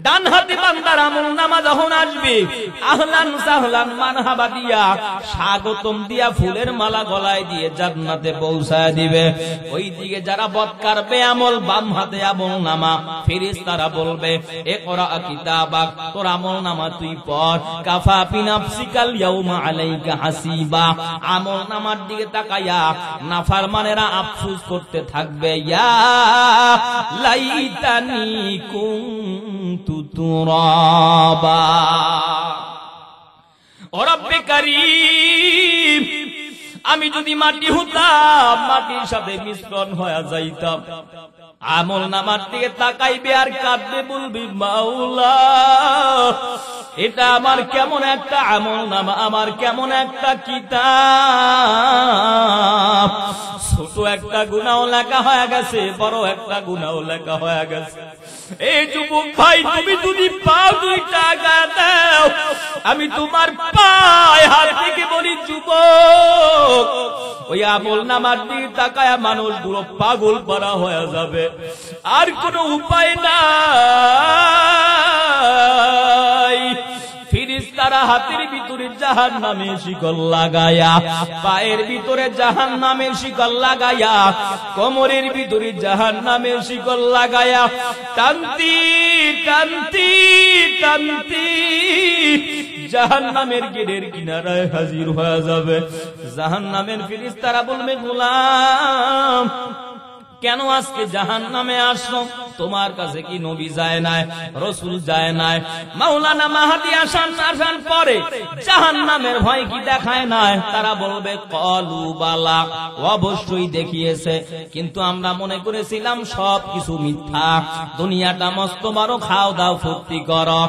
ডান হাতে বান্দার আমলনামা যখন আসবে আহলান সাহলান মারহাবা দিয়া স্বাগতম দিয়া ফুলের মালা গলায় দিয়ে জান্নাতে পৌঁছায় দিবে। ওইদিকে যারা বদকার বেআমল বাম হাতে আমলনামা, ফেরেশতারা বলবে ইকরা কিতাবাক, তোর আমলনামা তুই পড়, কাফা বিনাফসিকাল ইয়াউমা আলাইকা হাসিবা। আমলনামার দিকে তাকায়া নাফরমানেরা আফসোস করতে থাকবে, ইয়া লাইতানি কুনতু তুরাবা। ও রব্বে কারীম, আমি যদি মাটি হতাম, মাটির সাথে মিশ্রণ হয়ে যাইতাম। আমলনামার দিকে তাকাইবে আর কাঁদবে, বলবি মাওলা এটা আমার কেমন একটা আমলনামা, আমার কেমন একটা কিতাব। ছোট একটা গুনাহ লেখা হয়ে গেছে, বড় একটা গুনাহ লেখা হয়ে গেছে। এই যুবক ভাই, তুমি যদি পাও দুইটা টাকা দাও, আমি তোমার পায়ে হাত থেকে বলি যুবক, ওই আমলনামার দিকে তাকায়া মানুষগুলো পাগল করা হয়ে যাবে। আর কোনো উপায় নাই। ফেরেশতারা হাতের ভিতরে জাহান্নামের শিকল লাগায়া, পায়ের ভিতরে জাহান্নামের শিকল লাগায়া, কোমরের ভিতরে জাহান্নামের শিকল লাগায়া টানতি টানতি টানতি জাহান্নামের গেটের কিনারায় হাজির হয়ে যাবে। জাহান্নামের ফেরেশতারা বলবে, গোলাম কেন আজকে জাহান্নামে আসলো? তোমার কাছে কি নবী যায় নাই, রাসূল যায় নাই? মাওলানা মাহদী আসান পরে জাহান্নামের ভয় কি দেখায় নাই? তারা বলবে কলু বালা, অবশ্যই দেখিয়েছে, কিন্তু আমরা মনে করেছিলাম সব কিছু মিথ্যা, দুনিয়াটা মস্ত বড়, খাও দাও ফুর্তি করো।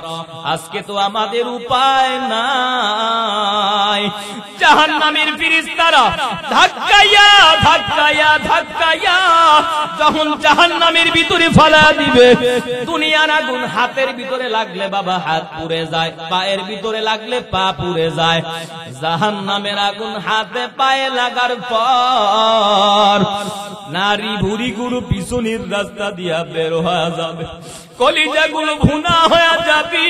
আজকে তো আমাদের উপায় নাই। জাহান্নামের ফেরেশতারা ধাক্কাইয়া ধাক্কাইয়া ধাক্কাইয়া যখন জাহান্নামের ভিতরে ফেলা দিবে, দুনিয়ার আগুন হাতের ভিতরে লাগলে বাবা হাত পুড়ে যায়, পায়ের ভিতরে লাগলে পা পুড়ে যায়। জাহান্নামের আগুন হাতে পায়ে লাগার পর নারী ভুড়ি গুরু পিছনের রাস্তা দিয়া বের হয়ে যাবে, কলিজাগুলো ভুনা হয়ে যাবে।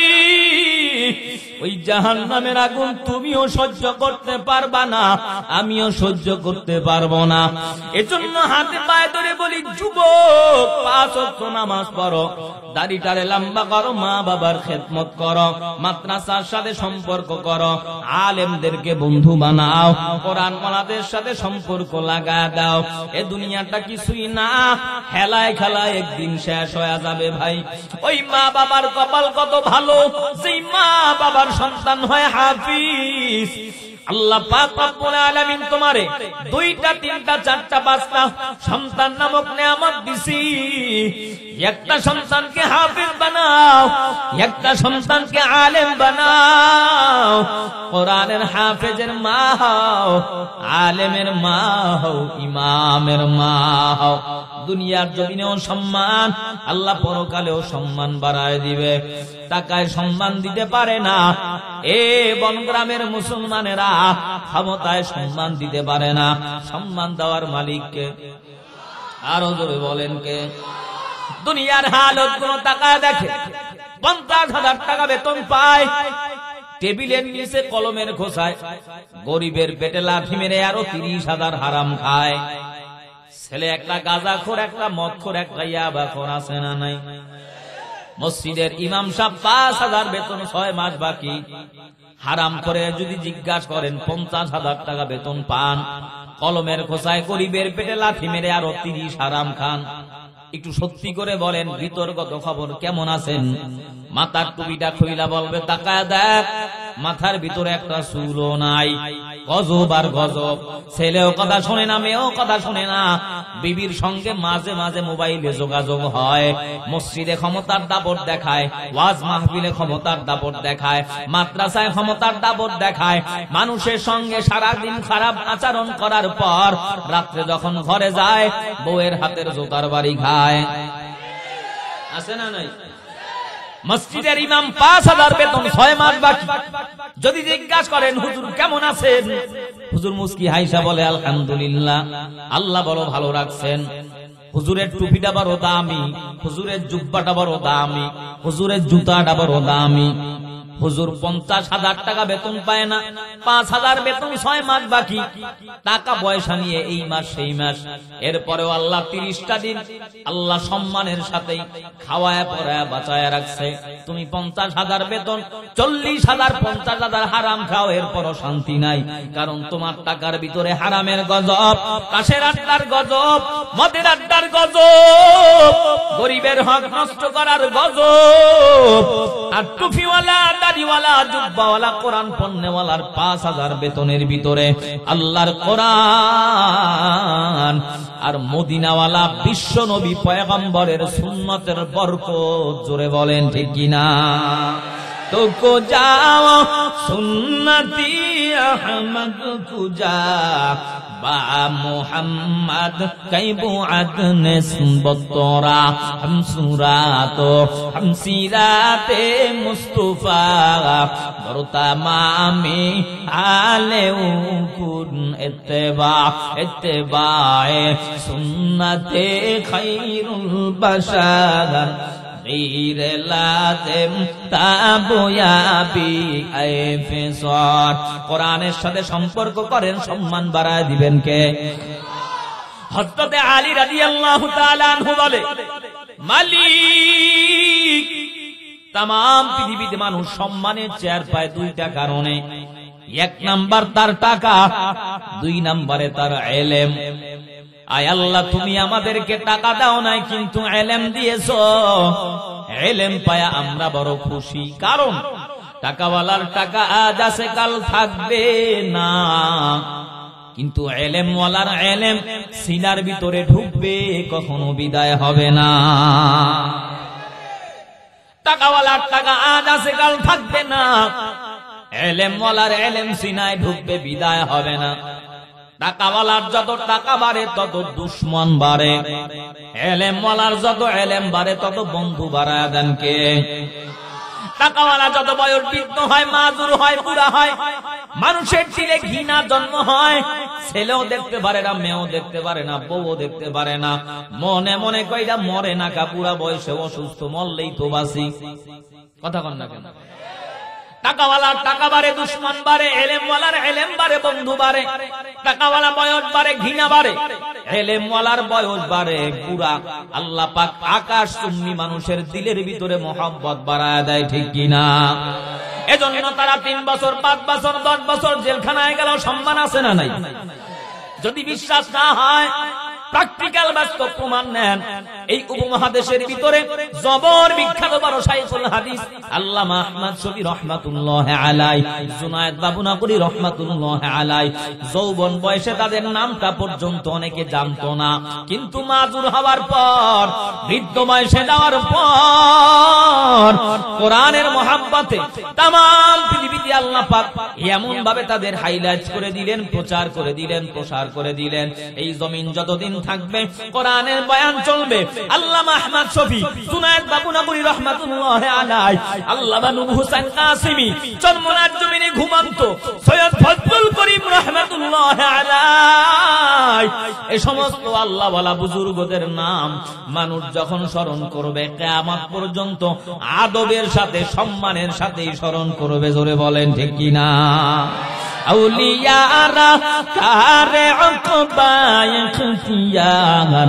ওই জাহান্নামের আগুন তুমিও সহ্য করতে পারবা না, আমিও সহ্য করতে পারবো না। এজন্য হাতে পায়ে ধরে বলি যুবক, 5 ওয়াক্ত নামাজ পড়ো, দাড়িটারে লম্বা করো, মা বাবার খেদমত করো, মাদ্রাসার সাথে সম্পর্ক করো, আলেমদেরকে বন্ধু বানাও, কোরআন ওয়ালাদের সাথে সম্পর্ক লাগা দাও। এ দুনিয়াটা কিছুই না, খেলায় খেলায় একদিন শেষ হয়ে যাবে ভাই। ওই মা বাবার কপাল কত ভালো, সেই মা বাবার সন্তান হয় হাফিজ। আল্লাহ পাক রব্বুল আলামিন তোমারে 2টা 3টা 4টা 5টা সন্তান নামক নিয়ামত দিছি। একটা সন্তানকে হাফিজ বানাও, একটা সন্তানকে আলেম বানাও। কোরআনের হাফেজের মা হও, আলেমের মা হও, ইমামের মা হও। দুনিয়ার জমিনেও সম্মান, আল্লাহ পরকালেও সম্মান বাড়ায় দিবে। টাকায় সম্মান দিতে পারে না, এ বনগ্রামের মুসলমানেরা ক্ষমতায় সম্মান দিতে পারে না। সম্মান দেওয়ার মালিককে, আরো জোরে বলেন কে? দুনিয়ার হালত কোন টাকা দেখে, 50,000 টাকা বেতন পায়, টেবিলের নিচে কলমের খোসায়, গরিবের পেটে লাঠি মেরে আরো 30,000 হারাম খায়। ছেলে একটা গাঁজাখোর, একটা মদখোর, একটা ইয়াবাখোর, আছে না নাই? মসজিদের ইমাম সাহেব 5,000 বেতন, 6 মাস বাকি। হারাম করে যদি জিজ্ঞাসা করেন 50,000 টাকা বেতন পান, কলমের খোসায় গরিবের পেটে লাঠি মেরে আরো 30 হারাম খান। একটু সত্যি করে বলেন, ভিতরগত খবর কেমন আছেন? মাথার টুপিটা খুইলা বলবে, তাকায় দেখ, মাথার ভিতরে একটা চুলও নাই। গজব আর গজব। ছেলেও কথা শোনে না, মেয়েও কথা শোনে না। বিবির সঙ্গে মাঝে মাঝে মোবাইলে যোগাযোগ হয়, মসজিদে ক্ষমতার দাপট দেখায়, ওয়াজ মাহফিলে ক্ষমতার দাপট দেখায়, মাদ্রাসায় ক্ষমতার দাপট দেখায়। মানুষের সঙ্গে সারাদিন খারাপ আচরণ করার পর রাত্রে যখন ঘরে যায়, বউয়ের হাতের জোতার বাড়ি খায়। আছে না নাই? মসজিদের ইমাম 5,000 বেতন, 6 মাস বাকি। যদি জিজ্ঞাসা করেন হুজুর কেমন আছেন, হুজুর মুস্কি হাইসা বলে আলহামদুলিল্লাহ, আল্লাহ বড় ভালো রাখছেন। হুজুরের টুপিটা বড় দামি, হুজুরের জুব্বাটা বড় দামি, হুজুরের জুতাটা বড় দামি। হুজুর 50,000 টাকা বেতন পায় না, 5,000 বেতন 6 মাস বাকি, টাকা পয়সা নিয়ে এই মাস সেই মাস। এরপরেও আল্লাহ 30টা দিন আল্লাহ সম্মানের সাথে খাওয়ায় পরায় বাঁচায় রাখছে। তুমি 50,000 বেতন, 40,000 50,000 হারাম খাও, এরপরও শান্তি নাই। কারণ তোমার টাকার ভিতরে হারামের গজব, কাশের আড্ডার গজব, মদের আড্ডার গজব, গরিবের হক নষ্ট করার গজব। আর টুপিওয়ালা, দাড়িওয়ালা, জুব্বাওয়ালা, কোরআন পড়নেওয়ালার 5,000 বেতনের ভিতরে আল্লাহর কোরআন আর মদিনাওয়ালা বিশ্ব নবী পয়গম্বরের সুন্নতের বরকত, জোরে বলেন ঠিক কিনা? তো কো যাও সুন্নতি আহমদ কুজা বা মোহাম্মদ কাইবু আদনেস বতরা হম সুরাতো হম সিরাতে মুস্তাফা বরতা মামি আলে কুন ইত্তেবায়ে সুন্নতে খায়রুল বাশার غير لازم তাবয়াবি আইফিসার। কোরআনের সাথে সম্পর্ক করেন, সম্মান বাড়ায় দিবেন কে? হযরত আলী রাদিয়াল্লাহু তাআলা আনহু বলে, মালিক তাম পৃথিবীতে মানুষ সম্মানের চেয়ার পায় 2টা কারণে। 1 নাম্বার তার টাকা, 2 নম্বরে তার ইলম। আয় আল্লাহ, তুমি আমাদেরকে টাকা দাও নাই, কিন্তু ইলম দিয়েছো। ইলম পায়া আমরা বড় খুশি, কারণ টাকাওয়ালার টাকা আজ আছে কাল থাকবে না, কিন্তু ইলমওয়ালার ইলম সিনার ভিতরে ঢুকবে, কখনো বিদায় হবে না। টাকাওয়ালার টাকা আজ আছে কাল থাকবে না, ইলমওয়ালার ইলম সিনায় ঢুকবে, বিদায় হবে না। টাকাওয়ালার যত টাকা বাড়ে তত দুশ্মন বাড়ে, ইলমওয়ালার যত ইলম বাড়ে তত বন্ধু বাড়ায় দেন কে? টাকাওয়ালা যত বয়স বৃদ্ধ হয়, মাজুর হয়, বুড়া হয়, মানুষের দিলে ঘৃণা জন্ম হয়। ছেলেও দেখতে পারে না, মেয়েও দেখতে পারে না, বউও দেখতে পারে না, মনে মনে কইরা মরে না, কাপুরা বয়সে অসুস্থ, মরলেই তো বাসি। কথা কন না কেন? টাকাওয়ালার টাকা বাড়ে, দুশ্মন বাড়ে, ইলমওয়ালার ইলম বাড়ে, বন্ধু বাড়ে। টাকাওয়ালা বয়স বাড়ে, ঘৃণা বাড়ে, ইলমওয়ালার বয়স বাড়ে, পুরা আল্লাহ পাক আকাশ চুম্বি মানুষের দিলের ভিতরে মহব্বত বাড়ায় দেয়, ঠিক কিনা? এজন্য তারা 3 বছর, 5 বছর, 10 বছর জেলখানায় গেল, সম্মান আছে না নাই? যদি বিশ্বাস না হয়, প্র্যাকটিক্যাল বাস্তব প্রমাণ নেন। এই উপমহাদেশের ভিতরে জবর বিখ্যাত বড় শাইখুল হাদিস আল্লামা আহমদ শফি রাহমাতুল্লাহি আলাইহি, জুনায়েদ বাবুনাকুরি রাহমাতুল্লাহি আলাইহি, যৌবন বয়সে তাদের নামটা পর্যন্ত অনেকে জানতো না, কিন্তু মাজুর হওয়ার পর, বৃদ্ধ বয়সে যাওয়ার পর কোরআনের মহব্বতে তাম পৃথিবীতে আল্লাহ পাক এমন ভাবে তাদের হাইলাইট করে দিলেন, প্রচার করে দিলেন, প্রসার করে দিলেন। এই জমিন যতদিন থাকবে কোরআনের বয়ান চলবে। আল্লামা আহমদ শফি, জুনায়েদ বাবুনাকুরি রাহমাতুল্লাহি আলাইহি, আল্লামা নূর হোসেন কাসিমি, চরমনার জমিনে ঘুমন্ত সৈয়দ ফজলুল করিম রাহমাতুল্লাহি আলাইহি, এই সমস্ত আল্লাহ ওয়ালা বুজুর্গদের নাম মানুষ যখন স্মরণ করবে, কিয়ামত পর্যন্ত আদবের সাথে, সম্মানের সাথেই স্মরণ করবে, জোরে বলেন ঠিক কিনা? আউলিয়ারা কারে উকবা ইখতিয়ার,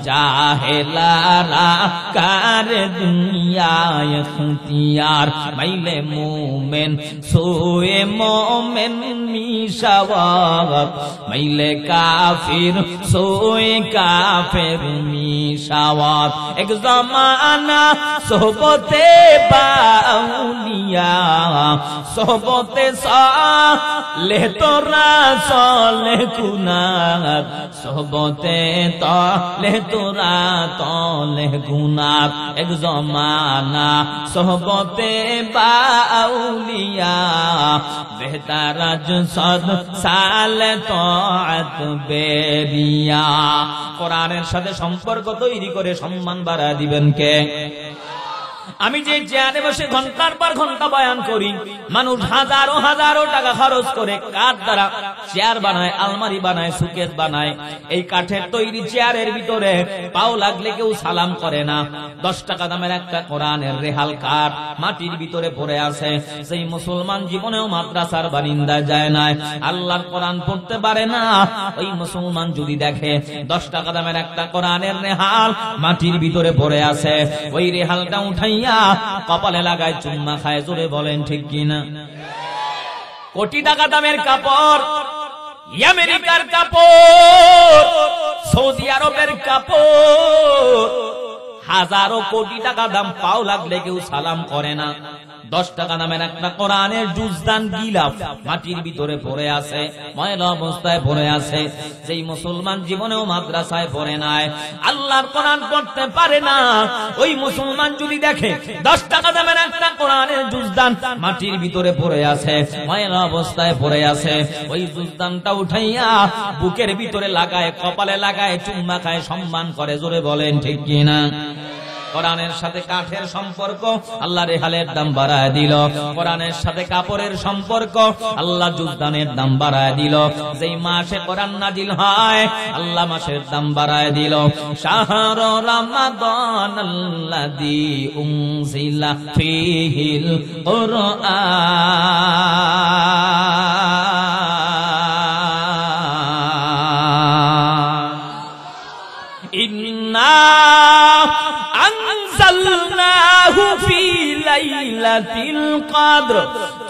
জাহেলারা কারে দুনিয়া ইখতিয়ার। মাইলে মুমিন সোয়ে মুমিন মিশাওয়াত, মাইলে কাফির সোয়ে কাফির মিশাওয়াত। এক জামানা সোহবতে বাউলিয়া, সোহবতে সালে তোরা চলে গুনাত, সোহবতে তলে তোরা তলে গুনাত। এক জমানা সোহবতে বাউলিয়া, বেহতারাজ সদ সালে তাআত বেরিয়া। কোরআনের সাথে সম্পর্ক তৈরি করে সম্মান বাড়া দিবেন কে? আমি যে চেয়ারে বসে ঘন্টার পর ঘন্টা বয়ান করি, মানুষ হাজারো হাজারো টাকা খরচ করে কাঠ দ্বারা চেয়ার বানায়, আলমারি বানায়, সুকেস বানায়। এই কাঠের তৈরি চেয়ারের ভিতরে পাও লাগলে কেউ সালাম করে না। 10 টাকা দামের একটা কোরআনের রেহাল কাঠ মাটির ভিতরে পড়ে আছে। সেই মুসলমান জীবনেও মাদ্রাসার বারিন্দায় যায় না, আল্লাহর কোরআন পড়তে পারে না। ওই মুসলমান যদি দেখে 10 টাকা দামের একটা কোরআনের রেহাল মাটির ভিতরে পড়ে আছে, ওই রেহালটা উঠাইয়া কপালে লাগায়, চুম্মা খায়। জোরে বলেন ঠিক কিনা? কোটি টাকা দামের কাপড়, আমেরিকার কাপড়, সৌদি আরবের কাপড়, হাজারো কোটি টাকা দাম, পাও লাগলে কেউ সালাম করে না। 10 টাকা দামের একটা কোরআনের জুজদান গিলাফ মাটির ভিতরে পড়ে আছে, ময়লা অবস্থায় পড়ে আছে। যেই মুসলমান জীবনেও মাদ্রাসায় পড়ে নাই, আল্লাহর কোরআন পড়তে পারে না, ওই মুসলমান যদি দেখে 10 টাকা দামের একটা কোরআনের জুজদান মাটির ভিতরে পড়ে আছে, ময়লা অবস্থায় পড়ে আছে, ওই জুজদানটা উঠাইয়া বুকের ভিতরে লাগায়, কপালে লাগায়, চুম্মা খায়, সম্মান করে। জোরে বলেন ঠিক কিনা? কোরআনের সাথে কাঠের সম্পর্ক, আল্লাহ রেহালের দাম বাড়ায় দিল। কোরআনের সাথে কাপড়ের সম্পর্ক, আল্লাহ জুজদানের দাম বাড়ায় দিল। যেই মাসে কোরআন নাজিল হয়, আল্লাহ মাসের দাম বাড়ায় দিল। শাহরু রমাদান আল্লাযী উনজিলা ফীহিল কুরআন ইন্না আনজালনাহু ফি লাইলাতিল কদর।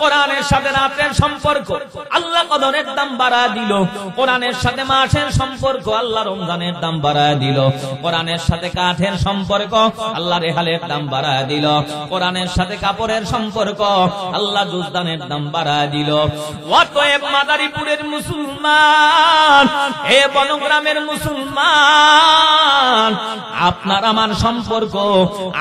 কোরআনের সাথে রাতের সম্পর্ক, আল্লাহ কদরের দাম বাড়ায় দিল। কোরআনের সাথে মাসের সম্পর্ক, আল্লাহ রমজানের দাম বাড়ায় দিল। কোরআনের সাথে কাঠের সম্পর্ক, আল্লাহ রেহালের দাম বাড়ায় দিল। কোরআনের সাথে কাপড়ের সম্পর্ক, আল্লাহ জুজদানের দাম বাড়ায় দিল। অতএব মাদারীপুরের মুসলমান, হে বনগ্রামের মুসলমান, আপনার আমার সম্পর্ক,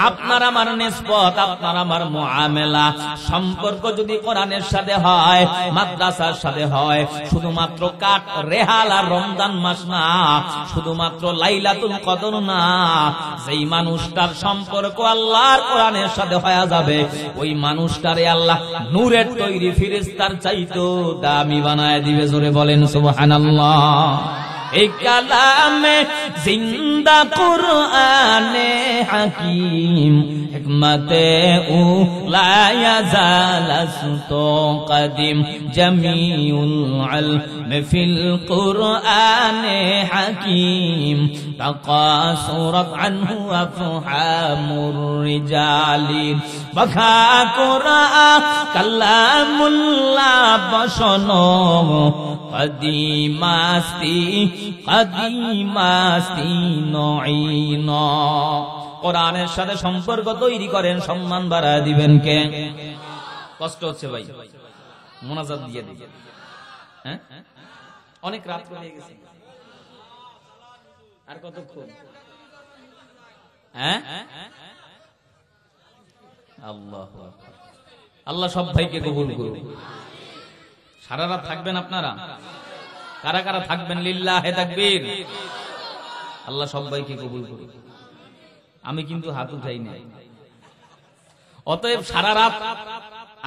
আপনার আমার নিসবত, আপনার আমার মুআমেলা সম্পর্ক যদি কোরআনের সাথে হয়, মাদ্রাসার সাথে হয়, শুধুমাত্র কাঠ রেহাল আর রমজান মাস না, শুধুমাত্র লাইলাতুল কদর না, যেই মানুষটার সম্পর্ক আল্লাহর কোরআনের সাথে হয়ে যাবে, ওই মানুষটারে আল্লাহ নূরের তৈরি ফেরেশতার চাইতো দামি বানায় দিবে। জোরে বলেন সুবহানাল্লাহ। এই কালামে জিন্দা কুরআনে হাকিম, হিকমতে উ লা ইয়াজালাসতু কদিম, জামিউল ইলম ফিল কুরআনে হাকিম, তাকাসুরাত আনহু আফহামুর রিজালি, বাখা কুরআন কালামুল্লাহ বসনো, কদিমাস্তি কদিমাস্তি নঈন। কোরআনের সাথে সম্পর্ক তৈরি করেন, সম্মান বাড়ায় দিবেন কে? কষ্ট হচ্ছে ভাই, মোনাজাত দিয়ে দিবেন। হ্যাঁ, অনেক রাত হয়ে গেছে, আর কতক্ষণ? হ্যাঁ, আল্লাহ আল্লাহ সব ভাইকে কবুল করুন। সারা রাত থাকবেন আপনারা? কারা কারা থাকবেন? লিল্লাহে তাকবীর। আল্লাহ সবাইকে কবুল করুন। আমি কিন্তু হাত উঠাই নাই। অতএব সারা রাত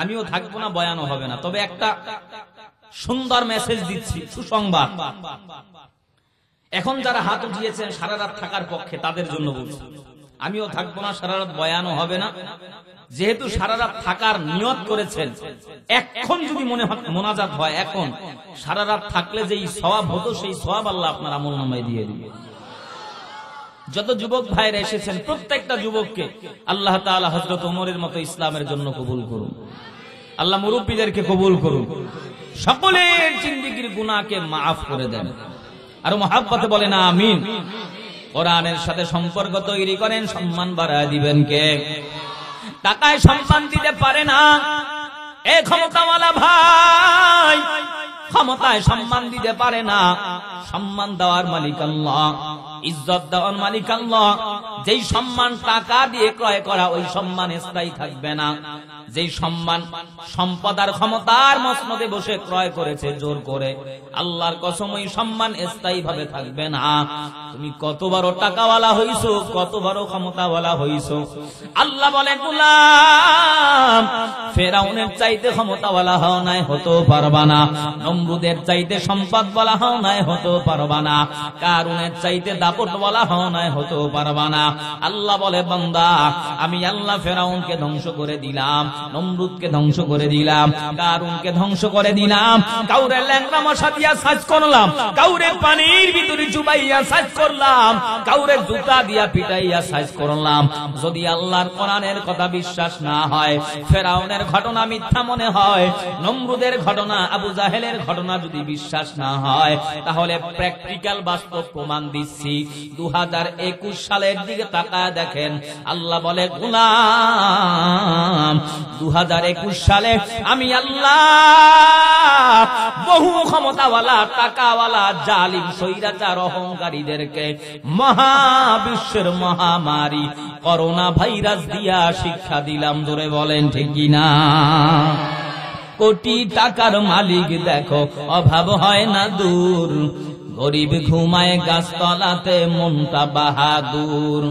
আমিও থাকবো না, বয়ানও হবে না। তবে একটা সুন্দর মেসেজ দিচ্ছি, সুসংবাদ। এখন যারা হাত উঠিয়েছেন সারা রাত থাকার পক্ষে, তাদের জন্য বলছি, আমিও থাকবো না, সারা রাত বয়ানও হবে না। যেহেতু সারা রাত থাকার নিয়ত করেছেন, এখন যদি মোনাজাত হয়, এখন সারা রাত থাকলে যেই সওয়াব হতো, সেই সওয়াব আল্লাহ আপনার আমলনামায় দিয়ে দিবেন। যত যুবক ভাইরা এসেছেন, প্রত্যেকটা যুবককে আল্লাহ তাআলা হযরত ওমরের মতো ইসলামের জন্য কবুল করুন। আল্লাহ মুরব্বীদেরকে কবুল করুন। সকলের জিন্দেগীর গুনাহকে মাফ করে দেন। আর মহব্বতে বলেন আমিন। কোরআনের সাথে সম্পর্ক তৈরি করেন, সম্মান বাড়ায় দিবেন কে? টাকায় সম্মান দিতে পারে না এ ক্ষমতাওয়ালা ভাই, ক্ষমতায় সম্মান দিতে পারে না। সম্মান দেওয়ার মালিক আল্লাহ, ইজ্জত দেওয়ার মালিক আল্লাহ। যেই সম্মান টাকা দিয়ে ক্রয় করা, ওই সম্মান স্থায়ী থাকবে না। যেই সম্মান সম্পদ আর ক্ষমতার মসনদে বসে ক্রয় করেছে জোর করে, আল্লাহর কসম ওই সম্মান স্থায়ী ভাবে থাকবে না। তুমি কত বড় টাকাওয়ালা হইছো, কত বড় ক্ষমতাওয়ালা হইছো, আল্লাহ বলে গোলাম ফেরাউনের চাইতে ক্ষমতাওয়ালা হও নাই, হতেও পারবা না। নমরুদের চাইতে সম্পদ বলা হও নাই, হতেও পারবা না। কারুনের চাইতে দাপট বলা হও নাই, হতেও পারবা না। আল্লাহ বলে বান্দা, আমি আল্লাহ ফেরাউনকে ধ্বংস করে দিলাম, নমরুদকে ধ্বংস করে দিলাম, কারুনকে ধ্বংস করে দিলাম। কাউরে ল্যাংড়া মশা দিয়া সাজ করলাম, কাউরে পানির ভিতরে চুবাইয়া সাজ করলাম, কাউরে জুতা দিয়া পিটাইয়া সাজ করলাম। যদি আল্লাহর কোরআনের কথা বিশ্বাস না হয়, ফেরাউনের ঘটনা মিথ্যা মনে হয়, নমরুদের ঘটনা, আবু জাহেলের ঘটনা যদি বিশ্বাস না হয়, তাহলে প্র্যাকটিক্যাল বাস্তব প্রমাণ দিচ্ছি। 2021 সালের দিকে তাকায় দেখেন। আল্লাহ বলে গোলাম 2021 সালে আমি আল্লাহ বহু ক্ষমতাওয়ালা, টাকাওয়ালা, জালিম, স্বৈরাচার, অহংকারীদেরকে মহাবিশ্বের মহামারী করোনা ভাইরাস দিয়া শিক্ষা দিলাম। জোরে বলেন ঠিক কিনা? কোটি টাকার মালিক দেখো অভাব হয় না দূর, গরিব ঘুমায় গাছতলাতে মনটা বাহাদুর।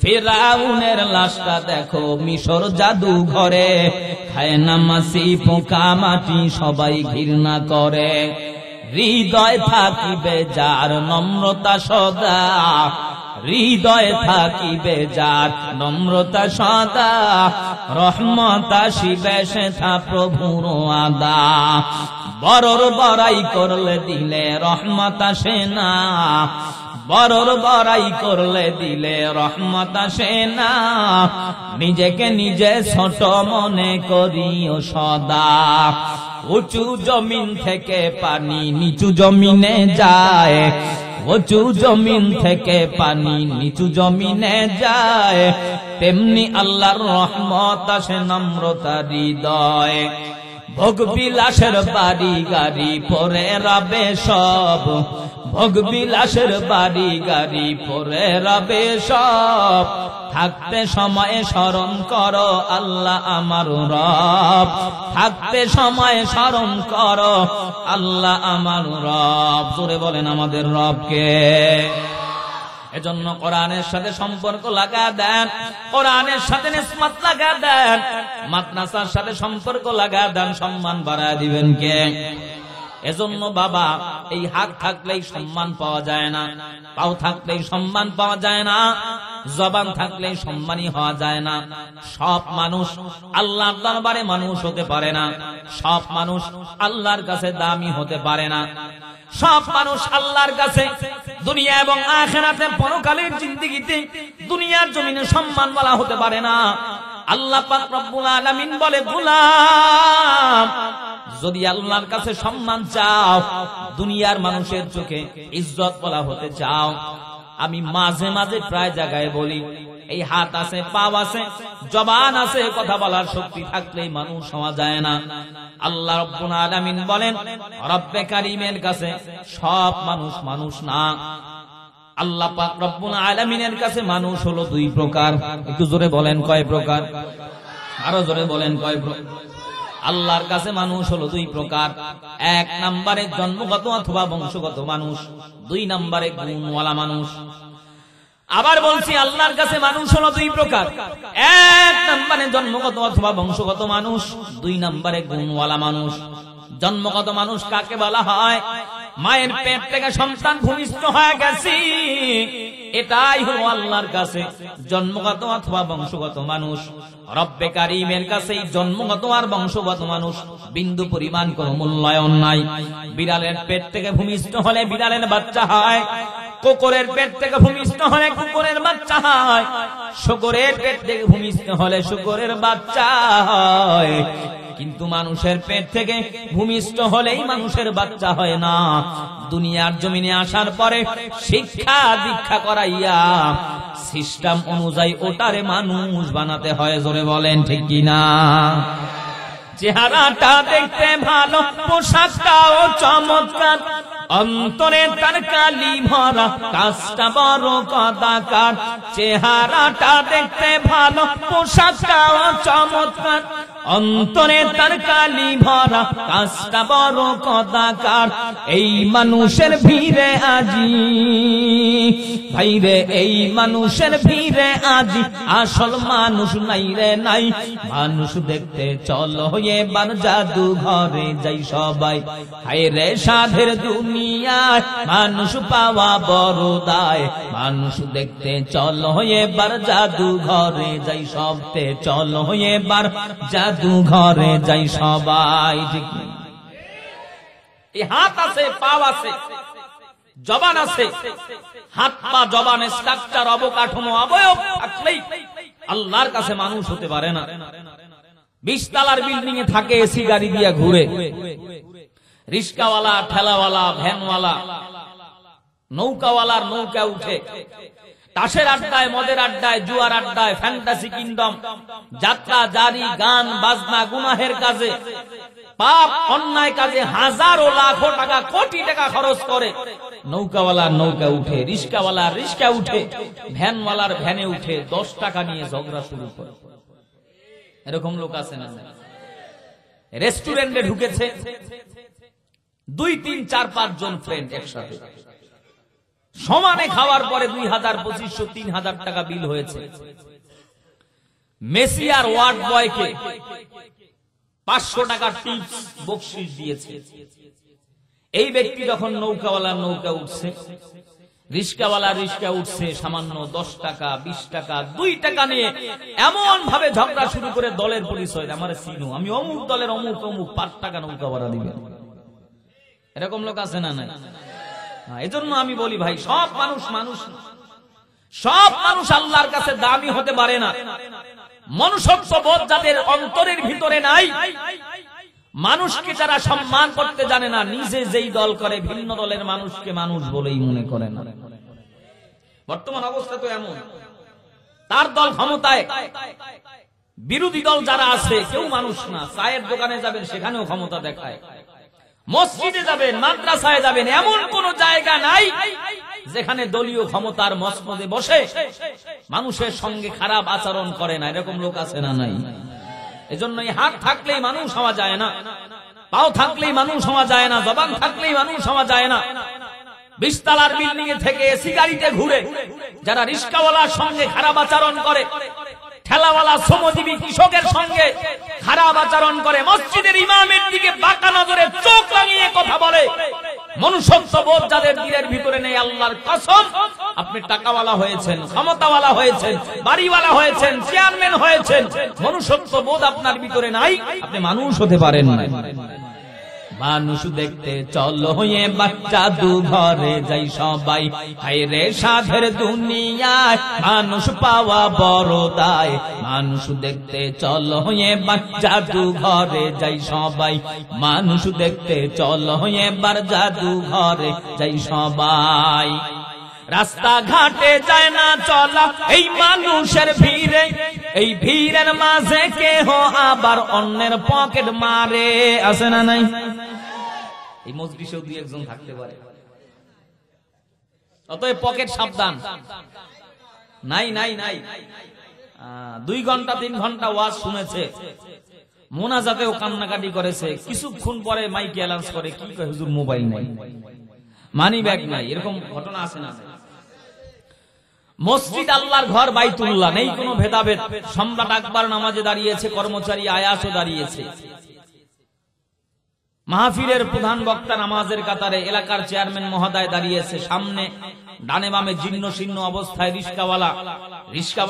ফেরাউনের লাশটা দেখো মিশর জাদু ঘরে, খায় না মাছি পোকা মাটি সবাই ঘৃণা করে। হৃদয় থাকিবে যার নম্রতা সদা, হৃদয় থাকিবে যার নম্রতা সদা, রহমত আসিবে সেথা প্রভুর আদা। বড়র বড়াই করলে দিলে রহমত আসে না, বড়র বড়াই করলে দিলে রহমত আসে না। নিজেকে নিজে ছোট মনে করিও সদা। উঁচু জমিন থেকে পানি নিচু জমিনে যায়, উঁচু জমিন থেকে পানি নিচু জমিনে যায়, তেমনি আল্লাহর রহমত আসে নম্রতা হৃদয়। ভোগ বিলাসের বাড়ি গাড়ি পরে রবে সব, ভোগ বিলাসের বাড়ি গাড়ি পরে রবে সব। থাকতে সময় স্মরণ করো আল্লাহ আমার রব, থাকতে সময় স্মরণ করো আল্লাহ আমার রব। জোরে বলেন আমাদের রবকে। এজন্য কোরআনের সাথে সম্পর্ক লাগা দেন, কোরআনের সাথে নিসবত লাগা দেন, মাদ্রাসার সাথে সম্পর্ক লাগা দেন, সম্মান বাড়ায় দিবেন কে? এজন্য বাবা, এই হাত থাকলেই সম্মান পাওয়া যায় না, পাও থাকলেই সম্মান পাওয়া যায় না, জবান থাকলেই সম্মানী হওয়া যায় না। সব মানুষ আল্লাহর দরবারে মানুষ হতে পারে না, সব মানুষ আল্লাহর কাছে দামি হতে পারে না, সব মানুষ আল্লাহর কাছে দুনিয়া এবং আখিরাতে পরকালের জিন্দেগিতে দুনিয়ার জমিনে সম্মান বলা হতে পারে না। আল্লাহ পাক রব্বুল আলামিন বলে গোলাম যদি আল্লাহর কাছে সম্মান চাও, দুনিয়ার মানুষের চোখে ইজ্জত বলা হতে চাও, আমি মাঝে মাঝে প্রায় জায়গায় বলি, এই হাত আছে, পা আছে, জবান আছে, কথা বলার শক্তি থাকলেই মানুষ হওয়া যায় না। আল্লাহ রব্বুল আলামিন বলেন রব্বে কারীমের কাছে সব মানুষ মানুষ না। আল্লাহ পাক রব্বুল আলামিনের কাছে মানুষ হলো দুই প্রকার। একটু জোরে বলেন কয় প্রকার? আরো জোরে বলেন কয় প্রকার? আল্লাহর কাছে মানুষ হলো দুই প্রকার। এক নম্বরে জন্মগত অথবা বংশগত মানুষ, দুই নম্বরে গুণওয়ালা মানুষ। আবার বলছি, আল্লাহর কাছে মানুষ হলো দুই প্রকার। এক নম্বরে জন্মগত অথবা বংশগত মানুষ, দুই নম্বরে গুণওয়ালা মানুষ। জন্মগত মানুষ কাকে বলা হয়? মায়ের পেট থেকে সন্তান ভূমিষ্ঠ হয়ে গেছে, এটাই হলো আল্লাহর কাছে জন্মগত অথবা বংশগত মানুষ। রব্বে কারীমের কাছে জন্মগত আর বংশগত মানুষ বিন্দু পরিমাণ কোনো মূল্যায়ন নাই। বিড়ালের পেট থেকে ভূমিষ্ঠ হলে বিড়ালের বাচ্চা হয়, কুকুরের পেট থেকে ভূমিষ্ঠ হলে কুকুরের বাচ্চা হয়, শুকরের পেট থেকে ভূমিষ্ঠ হলে শুকরের বাচ্চা হয়। কিন্তু মানুষের পেট থেকে ভূমিষ্ঠ হলেই মানুষের বাচ্চা হয় না। দুনিয়ার জমিনে আসার পরে শিক্ষা দীক্ষা করাইয়া সিস্টেম অনুযায়ী ওটারে মানুষ বানাতে হয়। জোরে বলেন ঠিক কিনা? চেহারাটা দেখতে ভালো, পোশাকটাও চমৎকার, অন্তরে তার কালি ভরা, কাজটা বড় কদাকার। চেহারাটা দেখতে ভালো, পোশাকটাও চমৎকার, অন্তরে তার কালি ভরা, কাজটা বড় কদাকার। এই মানুষের ভিড়ে আজি ভাইরে, এই মানুষের ভিড়ে আজি আসল মানুষ নাই রে নাই। মানুষ দেখতে চলো এবার জাদু ঘরে যাই সবাই। হায়রে সাধের দুনিয়ায় মানুষ পাওয়া বড় দায়। মানুষ দেখতে চলো এবার জাদু ঘরে যাই সবতে, চলো এবার জাদু ঘরে যাই সবাই। ঠিক এই হাত আছে, পাও আছে, জবান আছে, হাত পা জবান স্ট্রাকচার অবকাঠামো অবয়ব থাকলেই আল্লাহর কাছে মানুষ হতে পারে না। 20 তলার বিল্ডিং এ থাকে, এসি গাড়ি দিয়ে ঘুরে, রিস্কাওয়ালা, ঠেলাওয়ালা, ভ্যানওয়ালা, নৌকাওয়ালার নৌকা উঠে, তাসের আড্ডায়, মদের আড্ডায়, জুয়ার আড্ডায়, ফ্যান্টাসি কিংডম, যাত্রা, জারি, গান বাজনা, গুনাহের কাজে, পাপ অন্যায় কাজে হাজারো লাখো টাকা, কোটি টাকা খরচ করে নৌকাওয়ালার নৌকা উঠে, রিস্কাওয়ালার রিস্কা উঠে, ভ্যানওয়ালার ভ্যানে উঠে 10 টাকা নিয়ে ঝগড়া শুরু করে। এরকম লোক আছে না? রেস্টুরেন্টে ঢুকেছে 2, 3, 4, 5 জন ফ্রেন্ড একসাথে, সমানে খাওয়ার পরে 2000, 2500, 3000 টাকা বিল হয়েছে। মেসি আর ওয়ার্ড বয়কে 500 টাকা টিপস বকশিশ দিয়েছে। এই ব্যক্তি যখন নৌকাওয়ালার নৌকা উঠছে, রিস্কাওয়ালা রিস্কা উঠছে, সামান্য 10 টাকা, 20 টাকা, 2 টাকা নিয়ে এমন ভাবে ঝগড়া শুরু করে দলের পরিচয়, আমার চিনো, আমি অমুক দলের অমুক অমুক, 5 টাকা নৌকা ভাড়া দিবেন। এরকম লোক আছে না? নাই। এজন্য আমি বলি ভাই, সব মানুষ মানুষ, সব মানুষ আল্লাহর কাছে দামি হতে পারে না। মনুষ্যত্ব বোধ যাদের অন্তরের ভিতরে নাই, মানুষকে যারা সম্মান করতে জানে না, নিজে যেই দল করে ভিন্ন দলের মানুষকে মানুষ বলেই মনে করে না। বর্তমান অবস্থা তো এমন, তার দল ক্ষমতায়, বিরোধী দল যারা আছে কেউ মানুষ না। চায়ের দোকানে যাবেন, সেখানেও ক্ষমতা দেখায়। মসজিদে যাবেন, মাদ্রাসায় যাবেন, এমন কোন জায়গা নাই যেখানে দলীয় ক্ষমতার মসনদে বসে মানুষের সঙ্গে খারাপ আচরণ করে না। এরকম লোক আছে না? নাই। এজন্য এই হাত থাকলেই মানুষ হওয়া যায় না, পাও থাকলেই মানুষ হওয়া যায় না, জবান থাকলেই মানুষ হওয়া যায় না। 20 তলার বিল্ডিং এ থেকে এসি গাড়িতে ঘুরে যারা রিস্কাওয়ালার সঙ্গে খারাপ আচরণ করে, ঠেলাওয়ালা শ্রমজীবী কৃষকের সঙ্গে খারাপ আচরণ করে, মসজিদের ইমামের দিকে বাঁকা নজরে চোখ লাগিয়ে কথা বলে, মনুষ্যত্ব বোধ যাদের দিলের ভিতরে নেই, আল্লাহর কসম, আপনি টাকাওয়ালা হয়েছেন, ক্ষমতাওয়ালা হয়েছেন, বাড়িওয়ালা হয়েছেন, চেয়ারম্যান হয়েছেন, মনুষ্যত্ব বোধ আপনার ভিতরে নাই, আপনি মানুষ হতে পারেন না। মানুষ দেখতে চলো এবার জাদু ঘরে যাই সবাই। হায়রে সাধের দুনিয়ায় মানুষ পাওয়া বড় দায়। মানুষ দেখতে চলো এবার জাদু ঘরে যাই সবাই। মানুষ দেখতে চলো এবার জাদু ঘরে যাই সবাই। রাস্তা ঘাটে যায় না চলা এই মানুষের ভিড়ে, এই ভিড়ের মাঝে কেহ আবার অন্যের পকেট মারে। আছে না নাই? এই মজলিসেও 2-1 থাকতে পারে। অতএব পকেট সাবধান। নাই নাই নাই, 2 ঘন্টা 3 ঘন্টা ওয়াজ শুনেছে, মোনাজাতেও কান্নাকাটি করেছে, কিছুক্ষণ পরে মাইকে অ্যালাউন্স করে কি কয়, হুজুর মোবাইল নাই, মানি ব্যাগ নাই। এরকম ঘটনা আছে না? মসজিদ আল্লাহর ঘর বাইতুল্লাহ, নেই কোনো ভেদাভেদ। সম্রাট আকবর নামাজে দাঁড়িয়েছে, কর্মচারী আয়াসও দাঁড়িয়েছে, মাহফিলের প্রধান বক্তা নামাজের কাতারে, এলাকার চেয়ারম্যান মহোদয় দাঁড়িয়েছে, সামনে ডানে বামে জীর্ণ শীর্ণ অবস্থায় রিস্কাওয়ালা, রিস্কা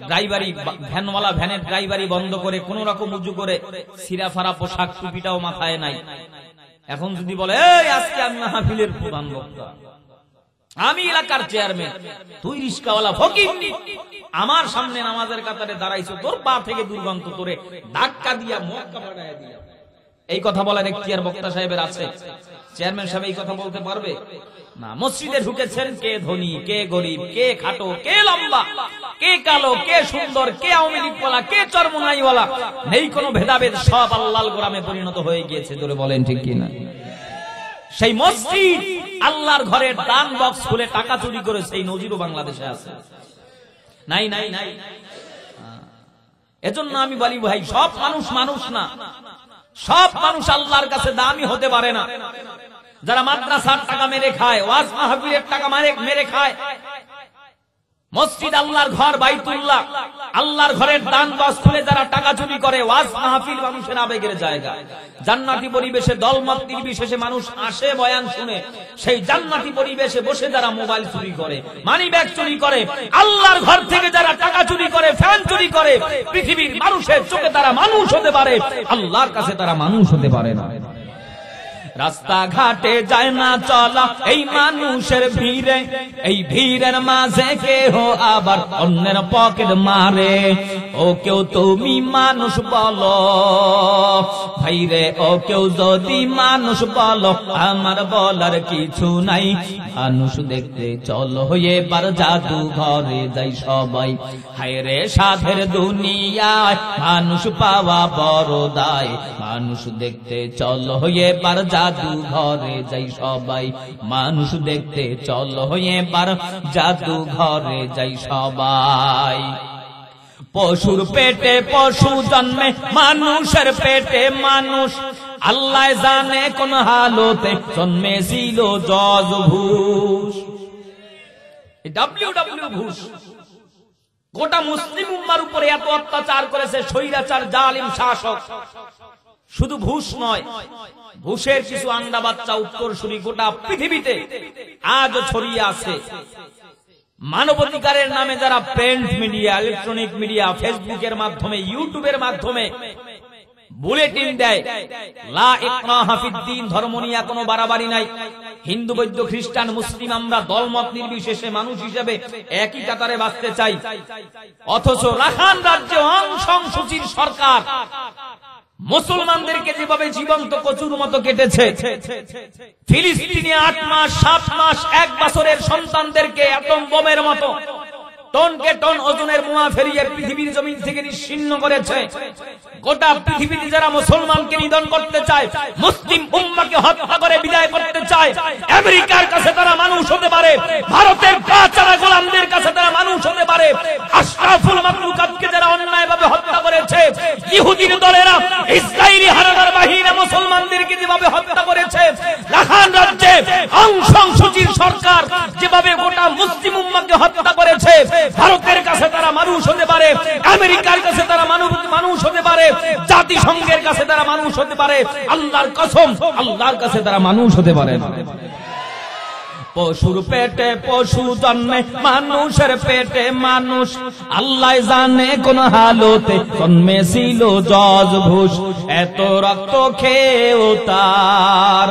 ড্রাইভারি, ভ্যানওয়ালা ভ্যানের ড্রাইভারি বন্ধ করে কোন রকম উজু করে, সিরাফারা পোশাক, টুপিটাও মাথায় নাই। এখন যদি বলে এই আজকে আমি মাহফিলের প্রধান বক্তা, আমি এলাকার চেয়ারম্যান, তুই রিস্কাওয়ালা ফকিন্নি, আমার সামনে নামাজের কাতারে দাঁড়াইছো, তোর পা থেকে দুর্গন্ধ, তোরে ধাক্কা দিয়া মক্কা বাড়ায় দিয়া এই কথা বলার এখতিয়ার বক্তা সাহেবের আছে? চেয়ারম্যান সাহেব এই কথা বলতে পারবে না। মসজিদে ঢুকেছেন, কে ধনী, কে গরিব, কে খাটো, কে লম্বা, কে কালো, কে সুন্দর, কে আওয়ামী লীগওয়ালা, কে চরমনাইওয়ালা, নেই কোনো ভেদাভেদ, সব আল্লাহর গোলামে পরিণত হয়ে গিয়েছে। জোরে বলেন ঠিক কিনা? সেই মসজিদ আল্লাহর ঘরের দান বক্স খুলে টাকা চুরি করে সেই নজিরও বাংলাদেশে আছে। নাই নাই নাই। এজন্য আমি বলি ভাই, সব মানুষ মানুষ না, সব মানুষ আল্লাহর কাছে দামি হতে পারে না। যারা মাদ্রাসার টাকা মেরে খায়, ওয়াজ মাহফিলের টাকা মেরে খায়, মসজিদ আল্লাহর ঘর বাইতুল্লাহ, আল্লাহর ঘরের দান বক্স খুলে যারা টাকা চুরি করে, ওয়াজ মাহফিল মানুষের আবেগের জায়গা। জান্নাতি পরিবেশে দলমত নির্বিশেষে মানুষ আসে বয়ান শুনে, সেই জান্নাতি পরিবেশে বসে যারা মোবাইল চুরি করে, মানি ব্যাগ চুরি করে, আল্লাহর ঘর থেকে যারা টাকা চুরি করে, ফ্যান চুরি করে, পৃথিবীর মানুষের চোখে তারা মানুষ হতে পারে, আল্লাহর কাছে তারা মানুষ হতে পারে না। রাস্তাঘাটে যায় না চলা এই মানুষের ভিড়ে, এই ভিড়ের মাঝে কেহ আবার অন্যের পকেট মারে। ও কেউ তুমি মানুষ বলো ভাইরে, ও কেউ যদি মানুষ বলো, আমার বলার কিছু নাই। মানুষ দেখতে চলো এবার জাদু ঘরে যাই সবাই। হায়রে সাধের দুনিয়ায় মানুষ পাওয়া বড় দায়। মানুষ দেখতে চলো এবার জাদু ঘরে যাই সবাই। মানুষ দেখতে চলো এবার জাদু ঘরে যাই সবাই। পশুর পেটে পশু জন্মে, মানুষের পেটে মানুষ। আল্লাহ জানে কোন হালতে জন্মেছিল জজ ঘুষ। ডব্লিউ ঘুষ গোটা মুসলিম উম্মার উপরে এত অত্যাচার করেছে স্বৈরাচার জালিম শাসক। শুধু ঘুষ নয়, ঘুষের কিছু আন্ডা বাচ্চা উত্তরসূরি গোটা পৃথিবীতে আজও ছড়িয়ে আছে। মানবাধিকারের নামে যারা প্রিন্ট মিডিয়া, ইলেকট্রনিক মিডিয়া, ফেসবুকের মাধ্যমে, ইউটিউবের মাধ্যমে বুলেটিন দেয়, লা ইকরাহা ফিদ্দীন, ধর্ম নিয়ে কোনো বাড়াবাড়ি নাই, হিন্দু বৌদ্ধ খ্রিস্টান মুসলিম আমরা দলমত নির্বিশেষে মানুষ হিসেবে একই কাতারে বাঁচতে চাই। অথচ রাখাইন রাজ্যে অং সান সুচির সরকার মুসলমানদেরকে যেভাবে জীবন্ত কচুর মতো কেটেছে, ফিলিস্তিনে 8 মাস 7 মাস 1 বছরের সন্তানদেরকে অ্যাটম বোমের মতো টনকে টন ওজনের বোমা ফেরিয়ে পৃথিবীর জমিন থেকে নিশ্চিহ্ন করেছে। গোটা পৃথিবীতে যারা মুসলমানকে নিধন করতে চায়, মুসলিম উম্মাহকে হত্যা করে বিদায় করতে চায়, আমেরিকার কাছে তারা মানুষ হতে পারে, ভারতের পাচারা গোলামদের কাছে তারা মানুষ হতে পারে, আশরাফুল মাখলুকাতকে যারা অন্যায়ভাবে হত্যা করেছে, ইহুদির দলেরা, ইসরায়েলি হানাদার বাহিনী মুসলমানদেরকে যেভাবে হত্যা করেছে, রাখাইন রাজ্যে অং সান সুচির সরকার যেভাবে গোটা মুসলিম উম্মাহকে হত্যা করেছে, ভারতের কাছে তারা মানুষ হতে পারে, আমেরিকার কাছে তারা মানুষ হতে পারে, জাতিসংঘের কাছে তারা মানুষ হতে পারে, আল্লাহর কসম আল্লাহর কাছে তারা মানুষ হতে পারে না। পশুর পেটে পশু জন্মে, মানুষের পেটে মানুষ। আল্লাহ জানে কোন হালতে জন্মেছিল জজ ঘুষ। এত রক্ত খেয়েও তার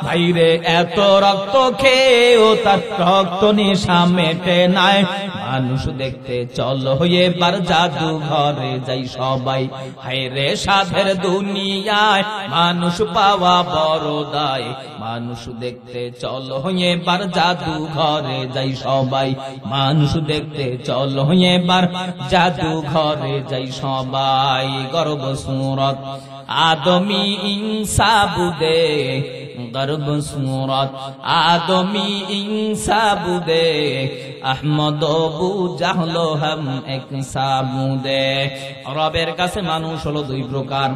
ভাইরে, এত রক্ত খেয়েও তার রক্ত নেশা মেটে নাই। মানুষ দেখতে চলো এবার জাদু ঘরে যাই সবাই। হায়রে সাধের দুনিয়ায় মানুষ পাওয়া বড় দায়। মানুষ দেখতে চলো এবার জাদু ঘরে যাই সবাই। মানুষ দেখতে চলো এবার জাদু ঘরে যাই সবাই। গর্ব সুরত আদমি ইনসাবুদে, গর্ব সুরত আদমি ইনসাবুদে, আহমদ আবু জাহল হাম এক সাবুদে। রবের কাছে মানুষ হলো 2 প্রকার।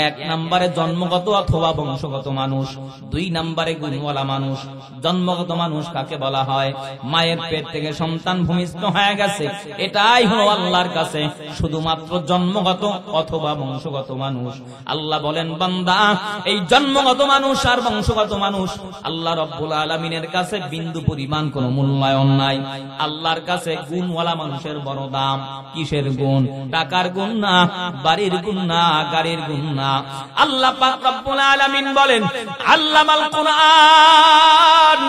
1 নম্বরে জন্মগত অথবা বংশগত মানুষ, 2 নম্বরে গুণওয়ালা মানুষ। জন্মগত মানুষ কাকে বলা হয়? মায়ের পেট থেকে সন্তান ভূমিষ্ঠ হয়ে গেছে, এটাই হলো আল্লাহর কাছে শুধুমাত্র জন্মগত অথবা বংশগত মানুষ। আল্লাহ বলেন, বান্দা এই জন্মগত মানুষ আর বংশগত মানুষ আল্লাহ রাব্বুল আলামিনের কাছে বিন্দু পরিমাণ কোনো মূল্যায়ন নাই। আল্লাহর কাছে গুণওয়ালা মানুষের বড় দাম। কিসের গুণ? টাকার গুণ না, বাড়ির গুণ না, গাড়ির গুণ না। আল্লাহ পাক রব্বুল আলামিন বলেন, আল্লামাল কুরআন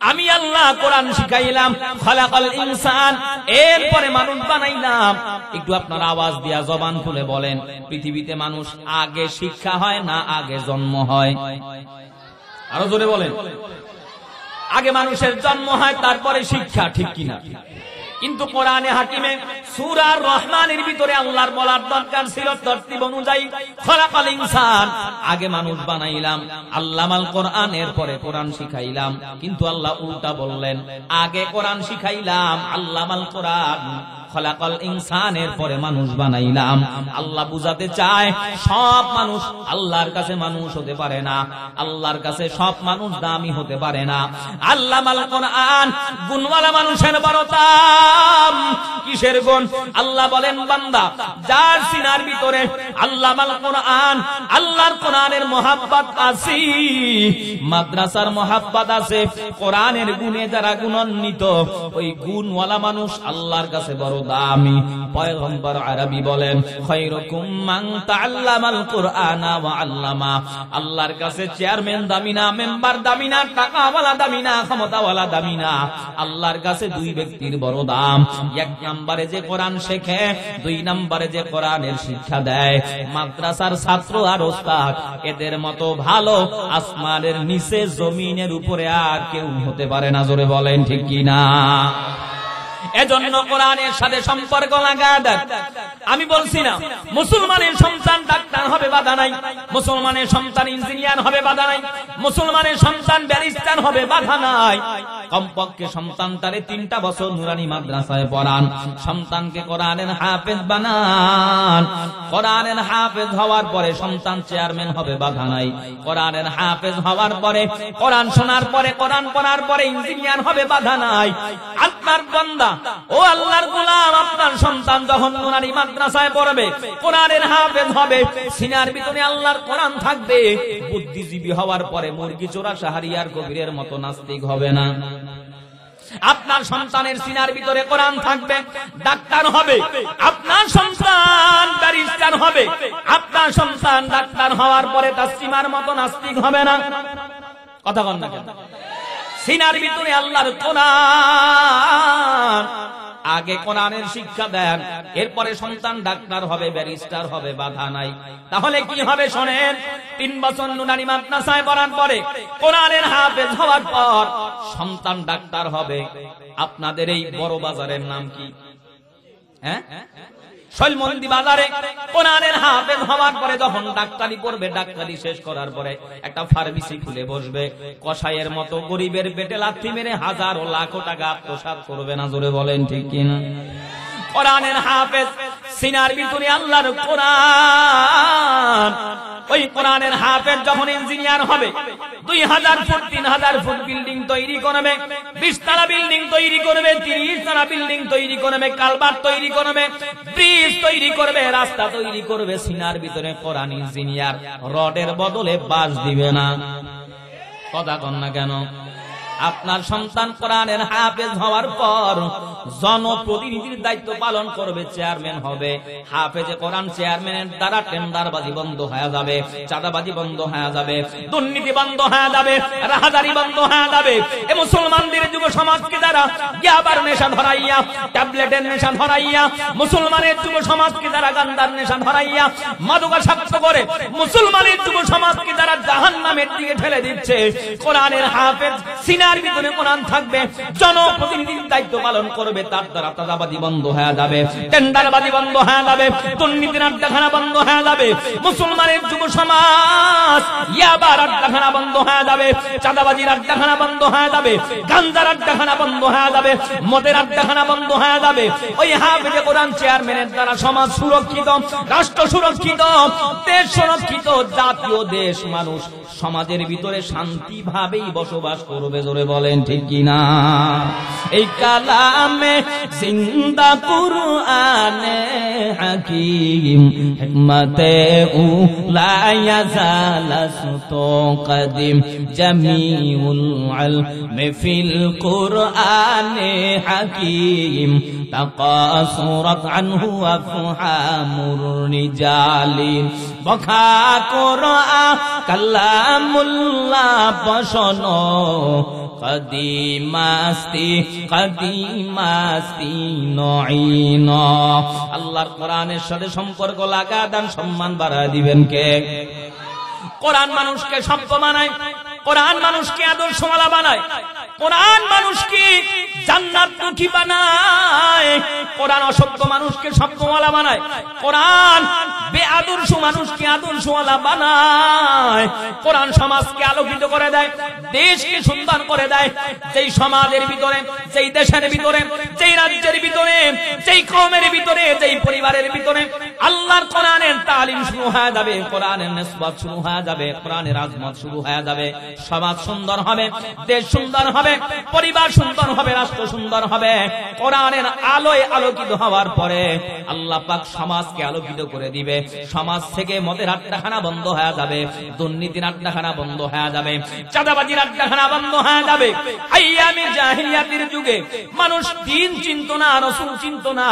আমি আল্লাহ কোরআন শিখাইলাম, খালাকাল ইনসান, এরপরে মানুষ বানাইলাম। একটু আপনার আওয়াজ দিয়া জবান খুলে বলেন, পৃথিবীতে মানুষ আগে শিক্ষা হয় না আগে জন্ম হয়? আরো জোরে বলেন। আগে মানুষের জন্ম হয়, তারপরে শিক্ষা, ঠিক কিনা? কিন্তু কোরআনে হাকিমে সূরা রহমানের ভিতরে আল্লাহর বলার দরকার ছিল তরতিব অনুযায়ী, খালাকাল ইনসান, আগে মানুষ বানাইলাম, আল্লামাল কোরআন, এরপরে কোরআন শিখাইলাম। কিন্তু আল্লাহ উল্টা বললেন, আগে কোরআন শিখাইলাম, আল্লামাল কোরআন, খালাকাল ইনসান, এরপরে মানুষ বানাইলাম। আল্লাহ বুঝাতে চায় সব মানুষ আল্লাহর কাছে মানুষ হতে পারে না, আল্লাহর কাছে সব মানুষ দামি হতে পারে না। আল্লামাল কোরআন, গুণওয়ালা মানুষের বড় দাম। কিসের গুণ? আল্লাহ বলেন, বান্দা যার সিনার ভিতরে আল্লামাল কোরআন, আল্লাহর কোরআনের মহাব্বত আছে, মাদ্রাসার মহাব্বত আছে, কোরআনের গুণে যারা গুণান্বিত, ওই গুণওয়ালা মানুষ আল্লাহর কাছে বড় দামি। পয়গম্বর আরবি বলেন, খায়রুকুম মান তাআল্লামাল কুরআনা ওয়া আল্লামা। আল্লাহর কাছে চেয়ারম্যান দামি না, মেম্বার দামি না, টাকাওয়ালা দামি না, ক্ষমতাওয়ালা দামি না। আল্লাহর কাছে দুই ব্যক্তির বড় দাম, এক নম্বরে যে কোরআন শেখে, দুই নম্বরে যে কোরআনের শিক্ষা দেয়। মাদ্রাসার ছাত্র আর ওস্তাদ, এদের মতো ভালো আসমানের নিচে জমিনের উপরে আর কেউ হতে পারে না। জোরে বলেন ঠিক কিনা? এজন্য কোরআনের সাথে সম্পর্ক লাগা দেন। আমি বলছি না মুসলমানের সন্তান ডাক্তার হবে, বাধা নাই। মুসলমানের সন্তান ইঞ্জিনিয়ার হবে, বাধা নাই। মুসলমানের সন্তান ব্যারিস্টার হবে, বাধা নাই। কমপক্ষে সন্তানটারে 3টা বছর নুরানি মাদ্রাসায় পড়ান, সন্তানকে কোরআনের হাফেজ বানান। কোরআনের হাফেজ হওয়ার পরে সন্তান চেয়ারম্যান হবে, বাধা নাই। কোরআনের হাফেজ হওয়ার পরে, কোরআন শোনার পরে, কোরআন পড়ার পরে ইঞ্জিনিয়ার হবে, বাধা নাই। আপনার বান্দা, ও আল্লাহর গোলাম, আপনার সন্তান যখন নুরানি মাদ্রাসায় পড়বে, কোরআনের হাফেজ হবে, সিনার ভিতরে আল্লাহর কোরআন থাকবে, বুদ্ধিজীবী হওয়ার পরে মুরগি চোরা শাহরিয়ার কবিরের মতো নাস্তিক হবে না। আপনার সন্তানের সিনার ভিতরে কোরআন থাকবে, ডাক্তার হবে। আপনার সন্তান ব্যারিস্টার হবে। আপনার সন্তান ডাক্তার হওয়ার পরে তাসলিমার মতো নাস্তিক হবে না। কথা বল না কেন? সিনার ভিতরে আল্লাহর কোরআন, আগে কোরআনের শিক্ষা দেন, এরপরে সন্তান ডাক্তার হবে, ব্যারিস্টার হবে, বাধা নাই। তাহলে কি হবে শোনেন, 3 বছর নুরানি মাদ্রাসায় পড়ার পরে, কোরআনের হাফেজ হওয়ার পর সন্তান ডাক্তার হবে। আপনাদের এই বড় বাজারের নাম কি? হ্যাঁ, শৈলমন্দি বাজারে কোরআনের হাফেজ হওয়ার পরে যখন ডাক্তারি পড়বে, ডাক্তারি শেষ করার পরে একটা ফার্মেসি খুলে বসবে, কসাইয়ের মতো গরিবের পেটে লাথি মেরে হাজারো লাখ টাকা আত্মসাৎ করবে না। জোরে বলেন ঠিক কিনা? কোরআনের হাফেজ, সিনার ভিতরে আল্লাহর কোরআন, ওই কোরআনের হাফেজ যখন ইঞ্জিনিয়ার হবে, 2000 ফুট 3000 ফুট বিল্ডিং তৈরি করবে, 20 তলা বিল্ডিং তৈরি করবে, 30 তলা বিল্ডিং তৈরি করবে, কালভার্ট তৈরি করবে, ব্রিজ তৈরি করবে, রাস্তা তৈরি করবে। সিনার ভিতরে কোরআন ইঞ্জিনিয়ার, রডের বদলে বাঁশ দিবে না। কথা কন না কেন? আপনার সন্তান কোরআনের হাফেজ হওয়ার পর জনপ্রতিনিধির দায়িত্ব পালন করবে, চেয়ারম্যান হবে। হাফেজে কোরআন চেয়ারম্যানের দ্বারা টেন্ডারবাজি বন্ধ হয়ে যাবে, চাঁদাবাজি বন্ধ হয়ে যাবে, দুর্নীতি বন্ধ হয়ে যাবে, রাহাজারি বন্ধ হয়ে যাবে। এই মুসলমানদের যুব সমাজকে দ্বারা ইয়াবার নেশা ধরাইয়া, ট্যাবলেটের নেশা ধরাইয়া, মুসলমানের যুব সমাজকে দ্বারা গান্ধার নেশা ধরাইয়া, মাদকাসক্ত করে মুসলমানের যুব সমাজকে দ্বারা জাহান্নামের দিকে ঠেলে দিচ্ছে। কোরআনের হাফেজ সিনার ভিতরে কোরআন থাকবে, জনপ্রতিনিধির দায়িত্ব পালন করবে, তার দ্বারা চাঁদাবাজি বন্ধ হয়ে যাবে, টেন্ডারবাজি বন্ধ হয়ে যাবে, দুর্নীতির আড্ডাখানা বন্ধ হয়ে যাবে। মুসলমানের যুব সমাজ ইয়াবার আড্ডাখানা বন্ধ হয়ে যাবে, চাঁদাবাজির আড্ডাখানা বন্ধ হয়ে যাবে, গাঞ্জার আড্ডাখানা বন্ধ হয়ে যাবে, মদের আড্ডাখানা বন্ধ হয়ে যাবে। ওই হাফেজে কোরআন চেয়ারম্যানের দ্বারা সমাজ সুরক্ষিত, রাষ্ট্র সুরক্ষিত, দেশ সুরক্ষিত, জাতীয় দেশ, মানুষ সমাজের ভিতরে শান্তিভাবেই বসবাস করবে। জোরে বলেন ঠিক কিনা? এই কালামে জিন্দা কুরআনে হাকিম, হিকমতে উলা ইয়াজালাসতো কদিম, জামিউল ইলমি ফিল কুরআনে হাকিম, তাকাসুরাত আনহু আফহামুর রিজালি, বখা কুরআন কালামুল্লাহ পশন, কদিমাস্তি কদিমাস্তি নঈন। আল্লাহর কোরআনের সাথে সম্পর্ক লাগা দেন, সম্মান বাড়ায় দিবেন কে? কোরআন মানুষকে সভ্য বানায়, কোরআন মানুষকে আদর্শওয়ালা বানায়, কোরআন মানুষকে জান্নাতমুখী বানায়, কোরআন অসভ্য মানুষকে সভ্যওয়ালা বানায়, কোরআন বেআদর্শ মানুষকে আদর্শওয়ালা বানায়, কোরআন সমাজকে আলোকিত করে দেয়, দেশকে সুন্দর করে দেয়। যেই সমাজের ভিতরে, যেই দেশের ভিতরে, যেই রাজ্যের ভিতরে, যেই কওমের ভিতরে, যেই পরিবারের ভিতরে আল্লাহর কোরআনের তালিম শুরু হয়ে যাবে, কোরআনের নিসবত শুরু হয়ে যাবে, কোরআনের আজমত শুরু হয়ে যাবে, সমাজ সুন্দর হবে, দেশ সুন্দর হবে, পরিবার সুন্দর হবে, রাষ্ট্র সুন্দর হবে। কোরআনের আলোয় আলোকিত হওয়ার পরে আল্লাহ পাক সমাজকে আলোকিত করে দিবে। সমাজ থেকে মদের আড্ডাখানা বন্ধ হয়ে যাবে, দুর্নীতির আড্ডাখানা বন্ধ হয়ে যাবে, চাঁদাবাজির আড্ডাখানা বন্ধ হয়ে যাবে। আইয়ামে জাহিলিয়াতের যুগে মানুষ দ্বীন চিনত না, রাসূল চিনত না।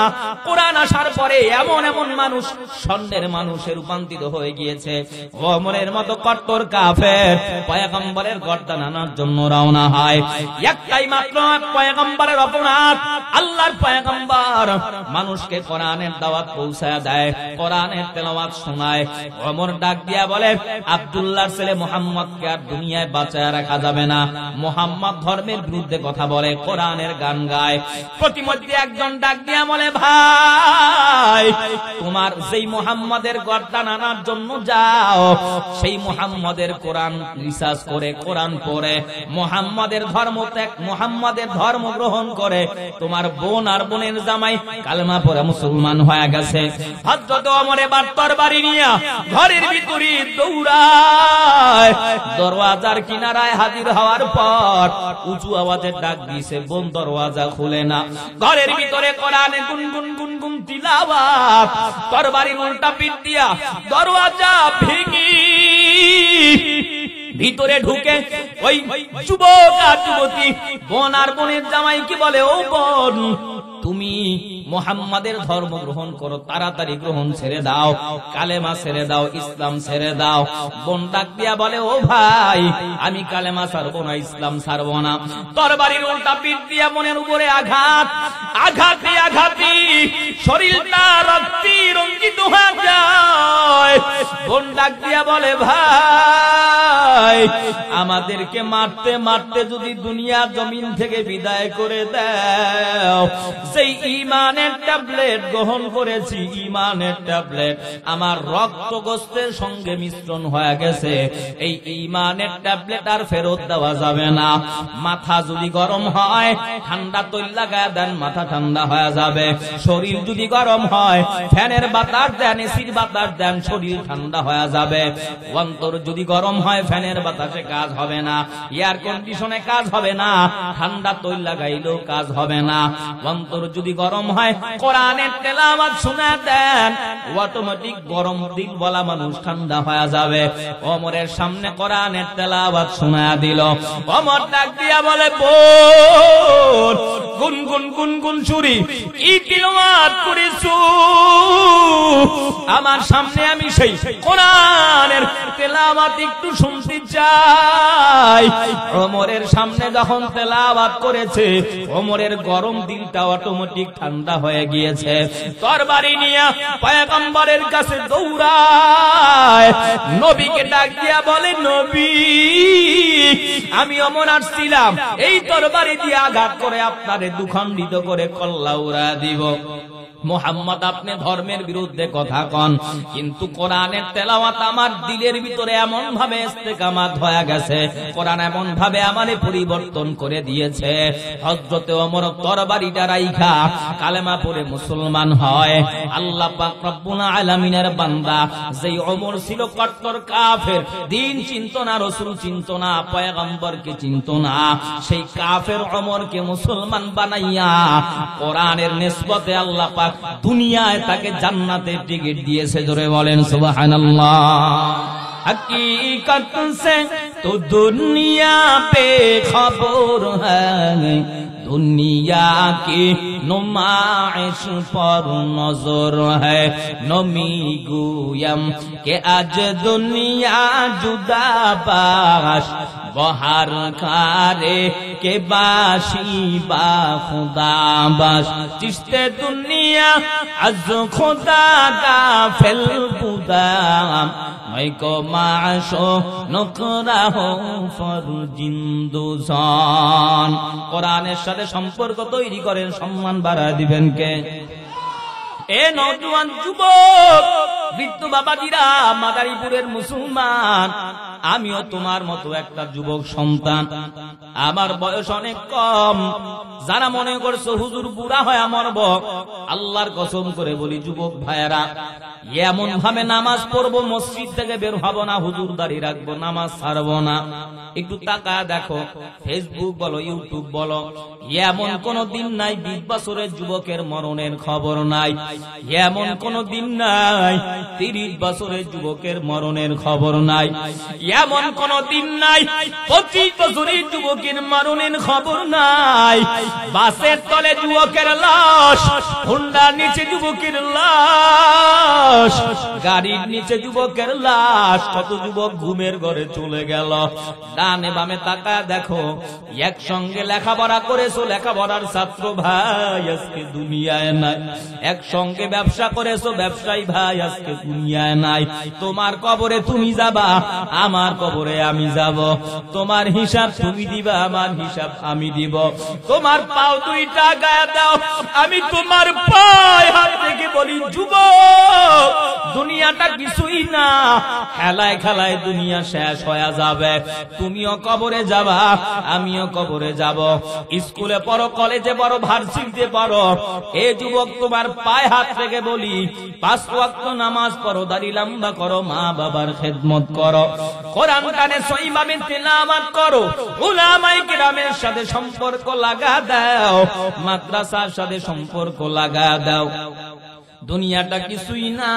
কোরআন আসার পরে এমন এমন মানুষ স্বর্ণের মানুষে রূপান্তরিত হয়ে গিয়েছে। ওমরের মতো কট্টর কাফের পয়গম্বরের গর্দান আনার জন্য রওনা হয়। একটাই মাত্র পয়গম্বরের অপরাধ, আল্লাহর পয়গম্বর মানুষকে কোরআনের দাওয়াত পৌঁছায় দেয়, কোরআনের তেলাওয়াত শোনায়। ওমর ডাক দিয়া বলে, আব্দুল্লাহর ছেলে মুহাম্মদকে আর দুনিয়ায় বাঁচায় রাখা যাবে না। মুহাম্মদ ধর্মের বিরুদ্ধে কথা বলে, কোরআনের গান গায়। প্রতিমধ্যে একজন ডাক দিয়া বলে, ভাই তোমার যেই মুহাম্মদের গর্দান আনার জন্য যাও, সেই মুহাম্মদের কোরআন রিসার্চ করে, কোরআন পড়ে, মুহাম্মদের ধর্ম ত্যাগ, মুহাম্মদের ধর্ম গ্রহণ করে তোমার বোন আর বোনের জামাই কালেমা পড়ে মুসলমান হয়ে গেছে। হযরত ওমর এবার তরবারি নিয়ে ঘরের ভিতরে দৌড়ায়। দরওয়াজার কিনারায় হাজির হওয়ার পর উঁচু আওয়াজে ডাক দিয়েছে, বোন দরওয়াজা খুলে না। ঘরের ভিতরে কোরআনে গুনগুন গুনগুন তিলাওয়াত, তরবারির উল্টা পিঠ দিয়া দরওয়াজা ভেঙে ভিতরে ঢুকে ওই যুবক আর যুবতী বোন আর বোনের জামাই কি বলে, ও বোন তুমি মুহাম্মাদের ধর্ম গ্রহণ করো, তাড়াতাড়ি গ্রহণ ছেড়ে দাও, কালেমা ছেড়ে দাও, ইসলাম ছেড়ে দাও। বোন ডাক দিয়া বলে, ও ভাই আমি কালেমা ছাড়বো না, ইসলাম ছাড়বো না। তরবারির উল্টা পিঠ দিয়া বোনের উপরে আঘাত, আঘাতে আঘাতে শরীরটা রক্তে রঞ্জিত হয়ে যায়। বোন ডাক দিয়া বলে, ভাই আমাদেরকে মারতে মারতে যদি দুনিয়া জমিন থেকে বিদায় করে দাও, সেই ঈমানের ট্যাবলেট গ্রহণ করেছি, ঈমানের ট্যাবলেট আমার রক্ত গোস্তের সঙ্গে মিশ্রণ হয়ে গেছে, এই ঈমানের ট্যাবলেট আর ফেরত দেওয়া যাবে না। মাথা যদি গরম হয় ঠান্ডা তৈল লাগায় দেন, মাথা ঠান্ডা হয়ে যাবে। শরীর যদি গরম হয় ফ্যানের বাতাস দেন, এসির বাতাস দেন, শরীর ঠান্ডা হয়ে যাবে। অন্তর যদি গরম হয় ফ্যানের বাতাসে কাজ হবে না, এয়ার কন্ডিশনে কাজ হবে না, ঠান্ডা তৈল লাগাইলেও কাজ হবে না। অন্তর যদি গরম হয় কোরআনের তেলাওয়াত শুনে দেন, অটোমেটিক গরম দিল বলা মানুষ ঠান্ডা হয়ে যাবে। ওমরের সামনে কোরআনের তেলাওয়াত শোনা দিল। ওমর ডাক দিয়া বলে, বোন গুনগুন গুনগুন সুরি কি তেলাওয়াত করেছো আমার সামনে, আমি সেই কোরআনের তেলাওয়াত একটু শুনতে চাই। ওমরের সামনে যখন তেলাওয়াত করেছে, ওমরের গরম দিলটা অটোমেটিক ঠান্ডা হয়ে গিয়েছে। তরবারি নিয়ে পয়গম্বরের কাছে দৌড়ায়, নবীকে ডাক দিয়া বলে, নবী আমি ওমর আসছিলাম এই তরবারি দিয়ে আঘাত করে আপনারে দুখণ্ডিত করে কল্লা উড়া দিব। মুহাম্মদ আপনি ধর্মের বিরুদ্ধে কথা কন, কিন্তু কোরআনের তেলাওয়াত আমার দিলের ভিতরে এমন ভাবে ইস্তেকামাত হয়ে গেছে, কোরআন এমন ভাবে আমারে পরিবর্তন করে দিয়েছে। হযরতে ওমর তরবারিটা রাইখা কালেমা পড়ে মুসলমান হয়। আল্লাহ পাক রব্বুল আলামিনের বান্দা যেই ওমর ছিল কট্টর কাফের, দ্বীন চিনতো না, রাসূল চিনতো না, পয়গম্বরকে চিনতো না, সেই কাফের ওমরকে মুসলমান বানাইয়া কোরআনের নিসবতে আল্লাহ পাক দুনিয়ায় তাকে জান্নাতের টিকিট দিয়েছে। জোরে বলেন সুবহানাল্লাহ। हकीकत से तो दुनिया पे खबर है, दुनिया की नुमाइश पर नजर है नमी गुयम के आज दुनिया जुदा बाश बहार खारे के बाशी बा खुदा बाश चिश्ते दुनिया आज खुदा का फेल बुदा मैं को माशो नुकरा हो फर जिंदुजान কোরআনের সাথে সম্পর্ক তৈরি করেন সম্মান বাড়ায় দিবেন কে এ নওজোয়ান যুবক বৃদ্ধ বাবাজিরা মাদারীপুরের মুসলমান আমিও তোমার মতো একটা যুবক সন্তান আমার বয়স অনেক কম যারা মনে করছো হুজুর বুড়া হয়ে মরব আল্লাহর কসম করে বলি যুবক ভাইয়েরা এমন ভাবে নামাজ পড়বো মসজিদ থেকে বের হব না হুজুর দাড়ি রাখবো নামাজ ছাড়বো না একটু তাকায় দেখো ফেসবুক বলো ইউটিউব বলো এমন কোন দিন নাই 20 বছরের যুবকের মরণের খবর নাই এমন কোন দিন নাই 30 বছরের যুবকের মরণের খবর নাই এমন কোন দিন নাই 25 বছরের যুবকের মরণের খবর নাই বাসের তলে যুবকের লাশ হুন্ডার নিচে যুবকের লাশ গাড়ির নিচে যুবকের লাশ কত যুবক ঘুমের ঘরে চলে গেল ডানে বামে তাকায় দেখো একসঙ্গে লেখাপড়া করেছো লেখাপড়ার ছাত্র ভাই আজকে দুনিয়ায় নাই একসঙ্গে ব্যবসা করেছো ব্যবসায়ী ভাই আজকে দুনিয়ায় নাই তোমার কবরে তুমি যাবা আমার কবরে আমি যাব তোমার হিসাব তুমি দিবা আমার হিসাব আমি দিব তোমার পাও দুইটা গায়ে দাও আমি তোমার পায়ে হাত রেখে বলি যুবক দুনিয়াটা কিছুই না খেলায় খেলায় দুনিয়া শেষ হয়ে যাবে তুমিও কবরে যাবা আমিও কবরে যাব স্কুলে পড়ো কলেজে পড়ো ভার্সিটিতে পড়ো এ যুবক তোমার পায়ে হাত রেখে বলি 5 ওয়াক্ত নামাজ পড়ো দাড়ি লম্বা করো মা বাবার খেদমত করো কোরআন কানে সহিভাবে তিলাওয়াত করো উলামায়ে কিরামের সাথে সম্পর্ক লাগা দাও মাদ্রাসার সাথে সম্পর্ক লাগা দাও দুনিয়াটা কিছুই না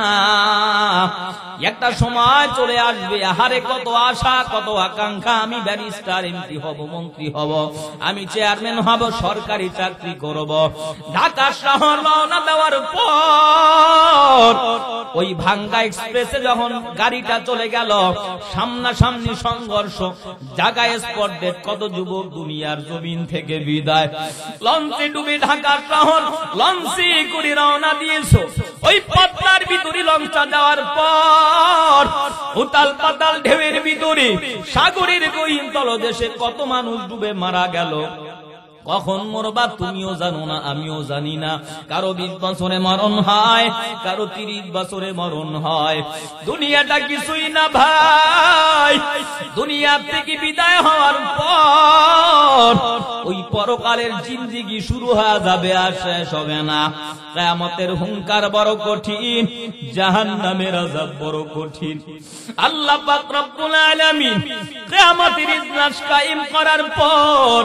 একটা সময় চলে আসবে আহারে কত আশা কত আকাঙ্ক্ষা আমি ব্যারিস্টার এমপি হব মন্ত্রী হব আমি চেয়ারম্যান হব সরকারি চাকরি করব ঢাকা শহর রওনা দেওয়ার পর ওই ভাঙ্গা এক্সপ্রেসে যখন গাড়িটা চলে গেল সামনাসামনি সংঘর্ষ জায়গায় স্পট ডেট কত যুবক দুনিয়ার জমিন থেকে বিদায় লঞ্চে ডুবে ঢাকা শহর লঞ্চে করে রওনা দিয়েছো ওই পদ্মার ভিতরে লঞ্চটা যাওয়ার পর উতাল পাতাল ঢেউয়ের ভিতরে সাগরের গহীন তলদেশে কত মানুষ ডুবে মারা গেল কখন মরবা তুমিও জানো না আমিও জানি না কারো 20 বছরে মরণ হয় কারো 30 বছরে মরণ হয় দুনিয়াটা কিছুই না ভাই দুনিয়া থেকে বিদায় হওয়ার পর ওই পরকালের জিন্দেগি শুরু হয়ে যাবে আর শেষ হবে না কিয়ামতের হুঙ্কার বড় কঠিন জাহান্নামের আযাব বড় কঠিন আল্লাহ পাক রব্বুল আলামিন কিয়ামতের ইজলাস কায়েম করার পর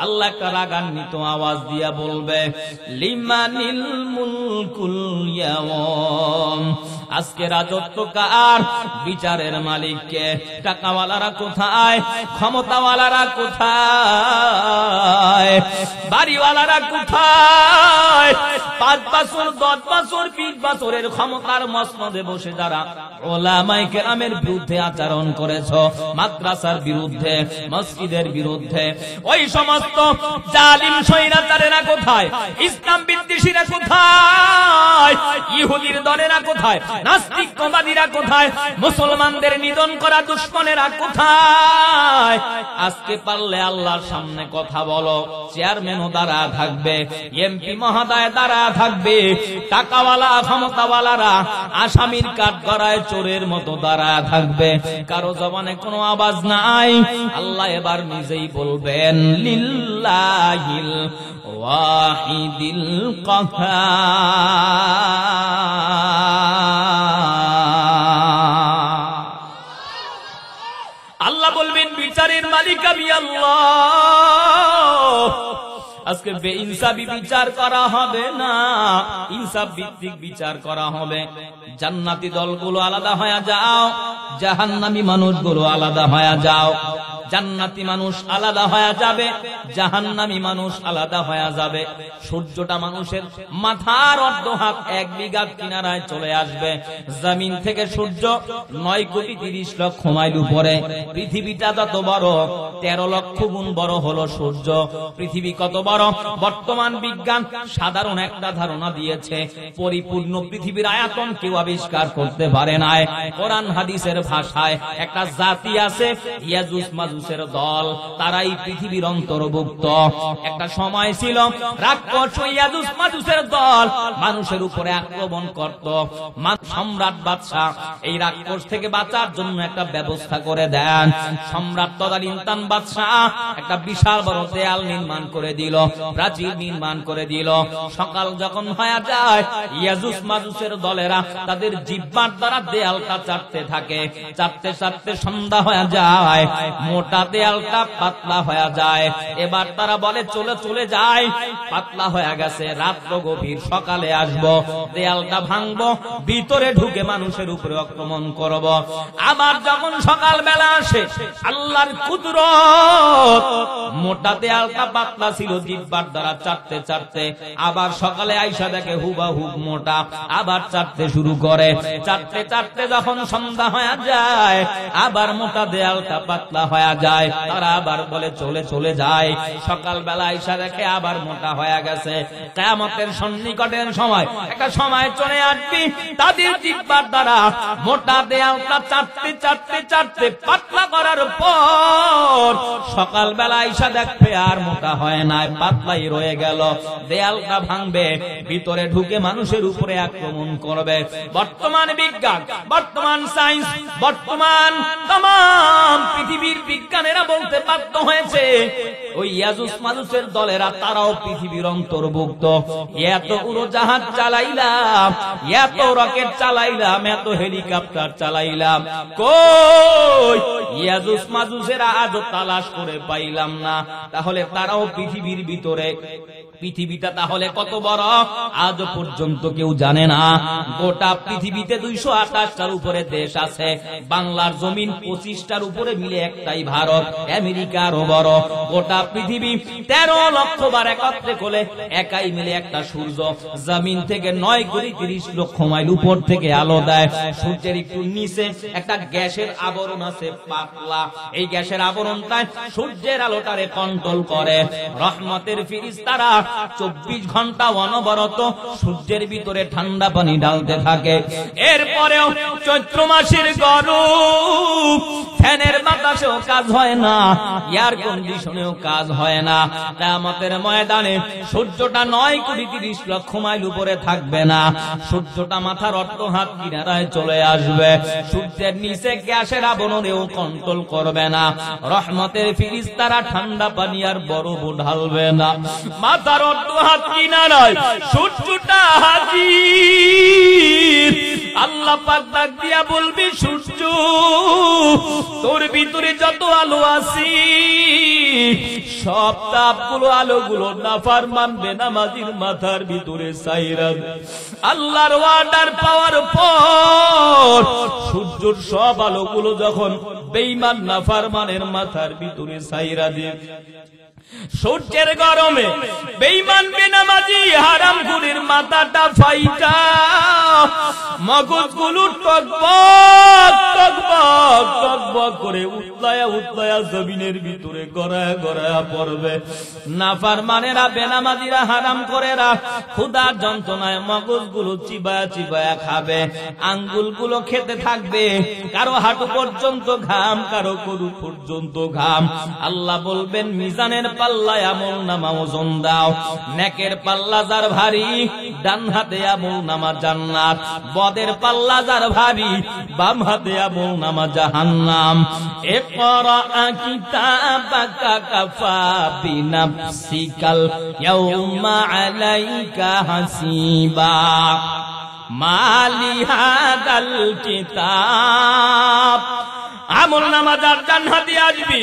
আল্লাহ রাগান্বিত আওয়াজ দিয়া বলবে লিমানিল মুলকুল ইয়াওম আজকে রাজত্ব কার বিচারের মালিক কে টাকাওয়ালারা কোথায় ক্ষমতাওয়ালারা কোথায় বাড়িওয়ালারা কোথায় 5 বছর 10 বছর 20 বছরের ক্ষমতার মসনদে বসে যারা উলামায়ে কেরামের বিরুদ্ধে আচরণ করেছো মাদ্রাসার বিরুদ্ধে মসজিদের বিরুদ্ধে ওই সমস্ত জালিম স্বৈরাচারেরা কোথায় ইসলাম বিদ্বেষীরা কোথায় ইহুদির দলেরা কোথায় নাস্তিকবাদীরা কোথায় মুসলমানদের নিধন করা দুশমনেরা কোথায় আজকে পারলে আল্লাহর সামনে কথা বলো চেয়ারম্যানও দাঁড়া থাকবে এমপি মহোদয় দাঁড়া থাকবে টাকাওয়ালা ক্ষমতাওয়ালারা আসামির কাঠগড়ায় চোরের মতো দাঁড়া থাকবে কারো জবানে কোনো আওয়াজ নাই আল্লাহ এবার নিজেই বলবেন লিল্লাহিল ওয়াহিদিল কাহ্হার আল্লাহ বলবেন বিচারের মালিক আমি আল্লাহ আজকে বেইনসাফি বিচার করা হবে না ইনসাফ ভিত্তিক বিচার করা হবে জান্নাতি দলগুলো আলাদা হয়ে যাও জাহান্নামী মানুষগুলো আলাদা হয়ে যাও জান্নাতি মানুষ আলাদা হয়ে যাবে জাহান্নামী মানুষ আলাদা হয়ে যাবে। সূর্যটা মানুষের মাথার অর্ধ হাত 1 বিঘা কিনারায় চলে আসবে। জমিন থেকে সূর্য 9,30,00,000 মাইল উপরে। পৃথিবীটা যত বড় 13 লক্ষ গুণ বড় হলো সূর্য। পৃথিবী কত বড় বর্তমান বিজ্ঞান সাধারণ একটা ধারণা দিয়েছে, পরিপূর্ণ পৃথিবীর আয়তন কেউ আবিষ্কার করতে পারে না। কোরআন হাদিসের ভাষায় একটা জাতি আছে ইয়াজুজ মাজুজের দল, তারাই পৃথিবীর অন্তর্ভুক্ত। একটা সময় ছিল রাক্ষস ইয়াজুজ মাজুজের দল মানুষের উপরে আক্রমণ করত। সম্রাট বাদশা এই রাক্ষস থেকে বাঁচার জন্য একটা ব্যবস্থা করে দেন। সম্রাট তদানীন্তন বাদশা একটা বিশাল বড় দেয়াল নির্মাণ করে দিল, প্রাচীর নির্মাণ করে দিল। সকাল যখন হয়ে যায় ইয়াজুজ মাজুজের দলেরা তাদের জিহ্বার দ্বারা দেয়ালটা চাটতে থাকে। চাটতে চাটতে সন্ধ্যা হয়ে যায়, মোটা দেয়ালটা পাতলা হয়ে যায়। এবার তারা বলে চলে চলে যায়, পাতলা হয়ে গেছে, রাত্র গভীর, সকালে আসবো, দেয়ালটা ভাঙবো, ভিতরে ঢুকে মানুষের উপরে আক্রমণ করব। আবার যখন সকাল বেলা আসে, আল্লাহর কুদরত, মোটা দেয়ালটা পাতলা ছিল, জিহ্বার দ্বারা চাটতে চাটতে আবার সকালে আইসা দেখে হুবাহুব মোটা, আবার চাটতে শুরু করে। চাটতে চাটতে যখন সন্ধ্যা হয়ে যায়, আবার মোটা দেয়ালটা পাতলা হয়ে যায়। তারা আবার বলে চলে চলে যায়, সকাল বেলা আইসা দেখে আবার মোটা হয়ে গেছে। কিয়ামতের সন্নিকটের সময় একটা সময় চলে আসবে, তাদের জিহ্বার দ্বারা মোটা দেয়ালটা চাটতে চাটতে চাটতে পাতলা করার পর সকাল বেলা আইসা দেখবে আর মোটা হয় না, পাতলাই রয়ে গেল। দেয়ালটা ভাঙবে, ভিতরে ঢুকে মানুষের উপরে আক্রমণ করবে। বর্তমান বিজ্ঞান, বর্তমান সায়েন্স, বর্তমান तमाम পৃথিবীর বিজ্ঞানীরা বলতে বাধ্য হয়েছে ওই ইয়াজুজ মাজুজের দলেরা তারাও পৃথিবীর অন্তর্ভুক্ত। এত উড়োজাহাজ চালাইলাম, এত রকেট চালাইলাম, এত হেলিকপ্টার চালাইলাম, কই ইয়াজুজ মাজুজেরা আজও তালাশ করে পাইলাম না। তাহলে তারাও পৃথিবীর ভিতরে। পৃথিবীটা তাহলে কত বড় আজ পর্যন্ত কেউ জানে না। গোটা পৃথিবীতে 228টার উপরে দেশ আছে, বাংলার জমিন 25টার উপরে মিলে একটাই ভারত, আমেরিকা আরো বড়। গোটা পৃথিবী 13 লক্ষ বার একত্রে করে একাই মিলে একটা সূর্য। জমিন থেকে 9,30,00,000 মাইল উপর থেকে আলো দেয়। সূর্যের একটু নিচে একটা গ্যাসের আবরণ আছে পাতলা, এই গ্যাসের আবরণটায় সূর্যের আলোটারে কন্ট্রোল করে। রহমতের ফেরেশতারা 24 ঘন্টা অনবরত সূর্যের ভিতরে ঠান্ডা পানি ঢালতে থাকে। এরপরেও চৈত্র মাসের গরম, ফ্যানের বাতাসেও কাজ হয় না, এয়ার কন্ডিশনেও কাজ হয় না। কিয়ামতের ময়দানে সূর্যটা 9,30,00,000 মাইল উপরে থাকবে না, সূর্যটা মাথার অর্ধ হাত কিনারায় চলে আসবে। সূর্যের নিচে গ্যাসের আবরণেও কন্ট্রোল করবে না। রহমতের ফেরেশতারা ঠান্ডা পানি আর বরফ ঢালবে না। মাথার অর্ধ হাত কিনারায় সূর্যটা হাজির। আল্লাহ পাক ডাক দিয়া বলবি, সূর্য তোর ভিতরে যত আলো আছে সব তাপগুলো আলোগুলো নাফরমান বেনামাজির মাথার ভিতরে ছাইরা দে। আল্লাহর ওয়ার্ডার পাওয়ার পর সূর্যের সব আলোগুলো যখন বেঈমান নাফরমানের মাথার ভিতরে ছাইরা দে, সূর্যের গরমে বেঈমান বেনামাজি হারামখোরের মাথাটা ফাইটা মগজগুলো টকবক টকবক টকবক করে উতলায়া উতলায়া জমিনের ভিতরে গড়ায়া গড়ায়া পড়বে। নাফরমানেরা বেনামাজিরা হারামখোরেরা ক্ষুধার যন্ত্রণায় মগজগুলো চিবায়া চিবায়া খাবে, আঙ্গুলগুলো খেতে থাকবে, কারো হাঁটু পর্যন্ত ঘাম, কারো গরু পর্যন্ত ঘাম। আল্লাহ বলবেন, মিজানের পাল্লায় আমল নামা ওজন দাও। নেকের পাল্লা যার ভারী, ডান হাতে আমল নামা জান্নাত, বদের পাল্লা যার ভারী, বাম হাতে আমল নামা জাহান্নাম। ইকরা কিতাবাকা কাফা বিনাফসিকাল ইয়াউমা আলাইকা হাসিবা মালি হাদাল কিতাব। আমল নামা যার ডান হাতে আসবি,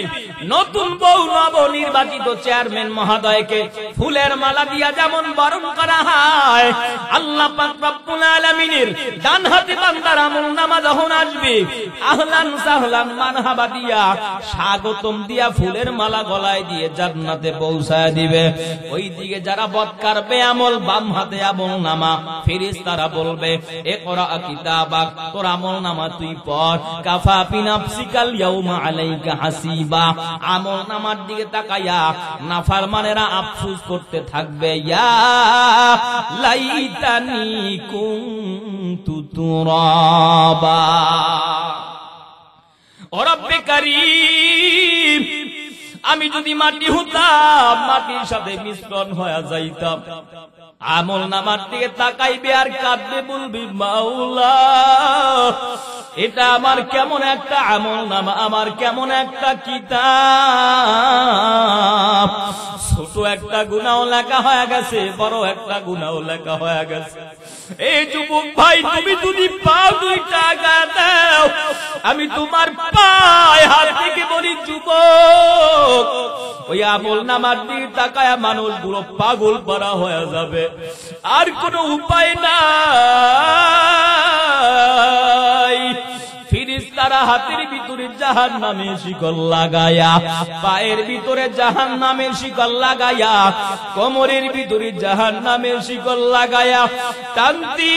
নতুন বউ নবনির্বাচিত চেয়ারম্যান মহোদয়কে ফুলের মালা দিয়া যেমন বরণ করা হয়, আল্লাহ পাক রব্বুল আলামিনের ডান হাতে বান্দার আমলনামা যখন আসবে আহলান সাহলান মারহাবা দিয়া স্বাগতম দিয়া ফুলের মালা গলায় দিয়ে জান্নাতে পৌঁছায় দিবে। ওইদিকে যারা বদকার বেআমল বাম হাতে আমলনামা, ফেরেশতারা বলবে ইকরা কিতাবাক, তোর আমলনামা তুই পড়, কাফা বিনাফসিকাল ইয়াউমা আলাইকা হাসিবা। আমলনামার দিকে তাকায়া নাফরমানেরা আফসোস করতে থাকবে, ইয়া লাইতানি কুনতু তুরাবা। ও রব্বে কারীম, আমি যদি মাটি হতাম, মাটির সাথে মিশ্রণ হয়ে যাইতাম। আমলনামার দিকে তাকাইবে আর কাঁদবে, বলবি মাওলা এটা আমার কেমন একটা আমলনামা, আমার কেমন একটা কিতাব। ছোট একটা গুনাহ লেখা হয়ে গেছে, বড় একটা গুনাহ লেখা হয়ে গেছে। এই যুবক ভাই, তুমি যদি পাও 2 টাকা দাও, আমি তোমার পায়ে হাত থেকে বলি যুবক, ওই আমলনামার দিকে তাকায়া মানুষ পুরো পাগল পারা হয়ে যাবে। আর কোনো উপায় নাই। ফেরেশতারা হাতের ভিতরে জাহান্নামের শিকল লাগায়া, পায়ের ভিতরে জাহান্নামের শিকল লাগায়া, কোমরের ভিতরে জাহান্নামের শিকল লাগায়া টানতি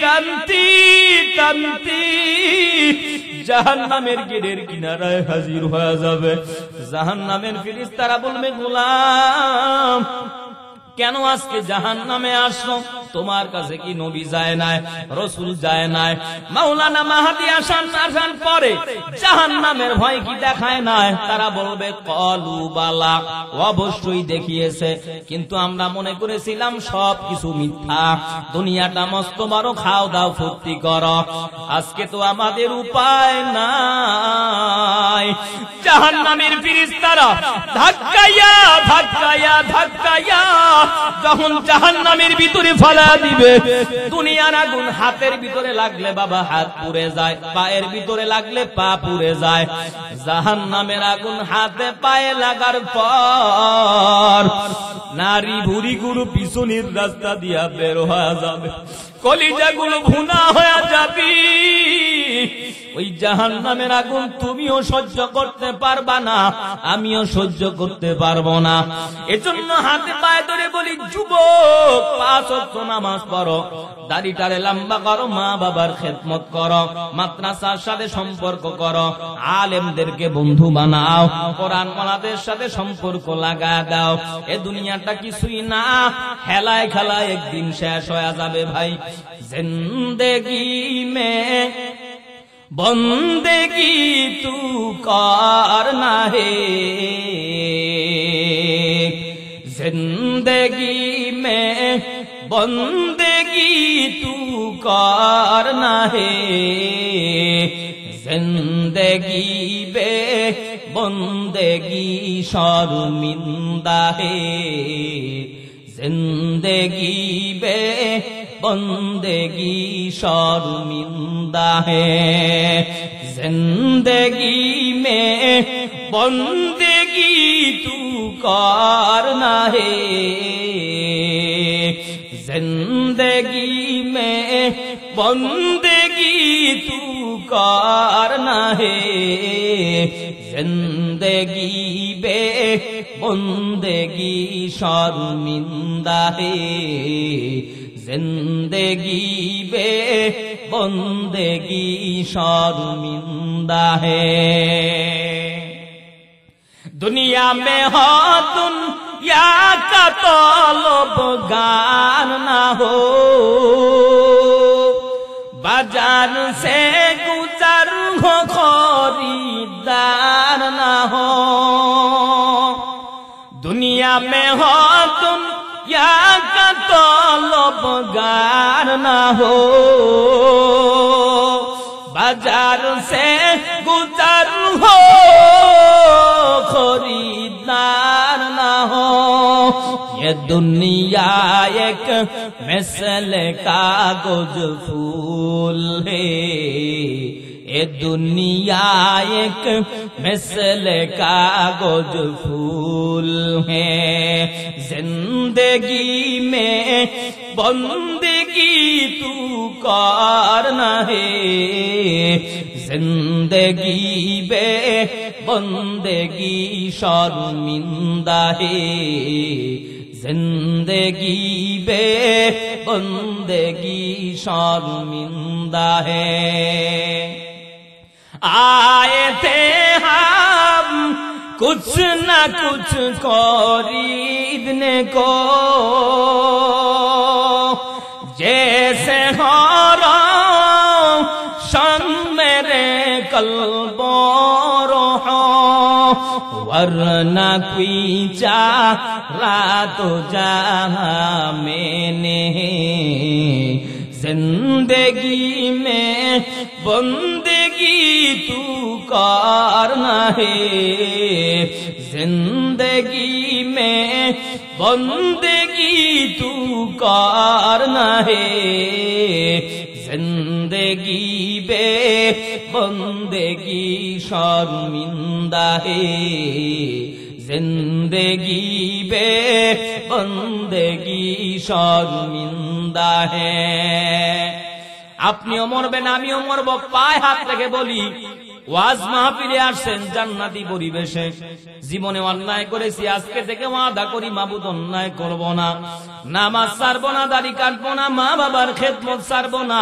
টানতি টানতি জাহান্নামের গেটের কিনারায় হাজির হয়ে যাবে। জাহান্নামের ফেরেশতারা বলবে, গোলাম কেন আজকে জাহান্নামে আসলো? তোমার কাছে কি নবী যায় নাই, রাসূল যায় নাই? মাওলানা মাহদী আসার পরে জাহান্নামের ভয় কি দেখায় নাই? তারা বলবে কলু বালা, অবশ্যই দেখিয়েছে, কিন্তু আমরা মনে করেছিলাম সব কিছু মিথ্যা, দুনিয়াটা মস্ত বড়, খাও দাও ফুর্তি করো। আজকে তো আমাদের উপায় নাই। জাহান্নামের ফেরেশতারা ধাক্কাইয়া ধাক্কাইয়া ধাক্কাইয়া যখন জাহান্নামের ভিতরে ফালা দিবে, দুনিয়ার আগুন হাতের ভিতরে লাগলে বাবা হাত পুড়ে যায়, পায়ের ভিতরে লাগলে পা পুড়ে যায়। জাহান্নামের আগুন হাতে পায়ে লাগার পর নারী ভুরি গুরু পিছনের রাস্তা দিয়া বের হয়ে যাবে, কলিজাগুলো ভুনা হয়ে যাবে। ওই জাহান্নামের আগুন তুমিও সহ্য করতে পারবা না, আমিও সহ্য করতে পারবো না। এজন্য হাতে পায়ে ধরে বলি যুবক, 5 ওয়াক্ত নামাজ পড়ো, দাড়িটারে লম্বা করো, মা বাবার খেদমত করো, মাদ্রাসার সাথে সম্পর্ক করো, আলেমদেরকে বন্ধু বানাও, কোরআন ওয়ালাদের সাথে সম্পর্ক লাগা দাও। এ দুনিয়াটা কিছুই না, হেলায় খেলায় একদিন শেষ হয়ে যাবে ভাই। জিন্দেগি মে বন্দেগি তু করনা হে, जिंदगी में बंदगी तू करना है, जिंदगी बे बंदगी शर्मिंदा है, जिंदगी बे बंदगी शर्मिंदा है, जिंदगी में बंदगी तू करना है, जिंदगी में बंदगी तू करना है, जिंदगी बे बंदगी शर्मिंदा है, जिंदगी बे बंदगी शर्मिंदा है। दुनिया में हो दुनिया का तलबगार ना हो, बाजार से गुजर हो खरीदार ना हो। दुनिया में हो दुनिया का तलबगार ना हो, बाजार से गुजर हो खरीदार ना हो। ये दुनिया एक मिसल कागज फूल है, ए दुनिया एक मिसल कागज फूल है, जिंदगी में बंदगी तू करना है, जिंदगी बे बंदगी शर्मिंदा है, जिंदगी बे बंदगी शर्मिंदा है। आए थे हम कुछ न कुछ खरीदने को, जैसे हो रोशन मेरे कल्बो रोहो, वरना कोई चारा तो जहां मैंने, जिंदगी में बंदगी तू करना है, जिंदगी में बंदगी तू करना है, जिंदगी बे बंदगी शर्मिंदा है, जिंदगी बे बंदगी शर्मिंदा है। আপনিও মরবেন আমিও মরব, পায়ে হাত রেখে বলি ওয়াজ মাহফিলে আসছেন জান্নাতি পরিবেশে, জীবনে অন্যায় করেছি, আজকে থেকে ওয়াদা করি মাবুদ অন্যায় করব না, নামাজ ছাড়বো না, দাড়ি কাটবো না, মা বাবার খেদমত ছাড়বো না,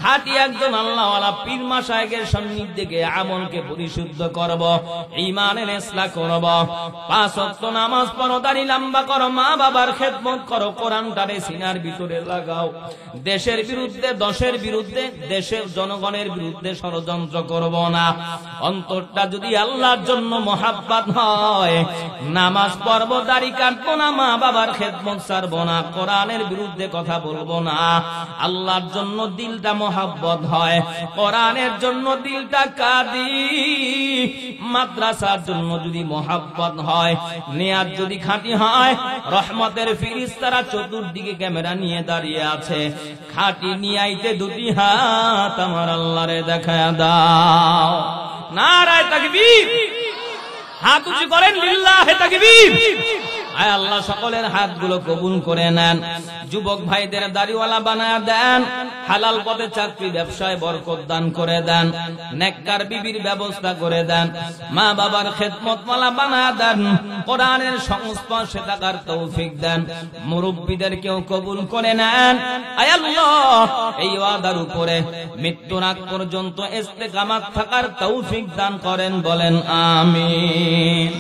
খাঁটি একজন আল্লাহওয়ালা পীর মাশায়েখের সান্নিধ্যে গিয়ে আমলকে পরিশুদ্ধ করব, ঈমানের ইসলাহ করব, 5 ওয়াক্ত নামাজ পড়ো, দাড়ি লম্বা করো, মা বাবার খেদমত করো, কোরআনটারে সিনার ভিতরে লাগাও, দেশের বিরুদ্ধে দশের বিরুদ্ধে দেশের জনগণের বিরুদ্ধে ষড়যন্ত্র করব না। অন্তরটা যদি আল্লাহর জন্য মহাব্বত হয়, নামাজ পড়ব, দাড়ি কাটবো না, মা বাবার খেদমত ছাড়বো না, কোরআনের বিরুদ্ধে কথা বলবো না, আল্লাহর জন্য দিলটা মহাব্বত হয়, কোরআনের জন্য দিলটা কাঁদি, মাদ্রাসার জন্য যদি মহাব্বত হয়, নিয়াত যদি খাঁটি হয়, রহমতের ফেরেশতারা চতুর্দিকে ক্যামেরা নিয়ে দাঁড়িয়ে আছে, খাঁটি নিয়াইতে দুটি হাত আমার আল্লাহরে দেখায়া দাও। নারায়ে তাকবীর, হাত উঁচু করেন, লিল্লাহে তাকবীর। আয় আল্লাহ সকলের হাতগুলো কবুল করে নেন, যুবক ভাইদের দাড়িওয়ালা বানায়া দেন, হালাল পথে চাকরি ব্যবসায় বরকত দান করে দেন, নেককার বিবির ব্যবস্থা করে দেন, মা বাবার খেদমতওয়ালা বানায়া দেন, কোরআনের সংস্পর্শে থাকার তৌফিক দেন, মুরব্বিদেরকেও কবুল করে নেন। আয় আল্লাহ এই ওয়াদার উপরে মৃত্যুর আগ পর্যন্ত ইস্তেকামাত থাকার তৌফিক দান করেন, বলেন আমিন।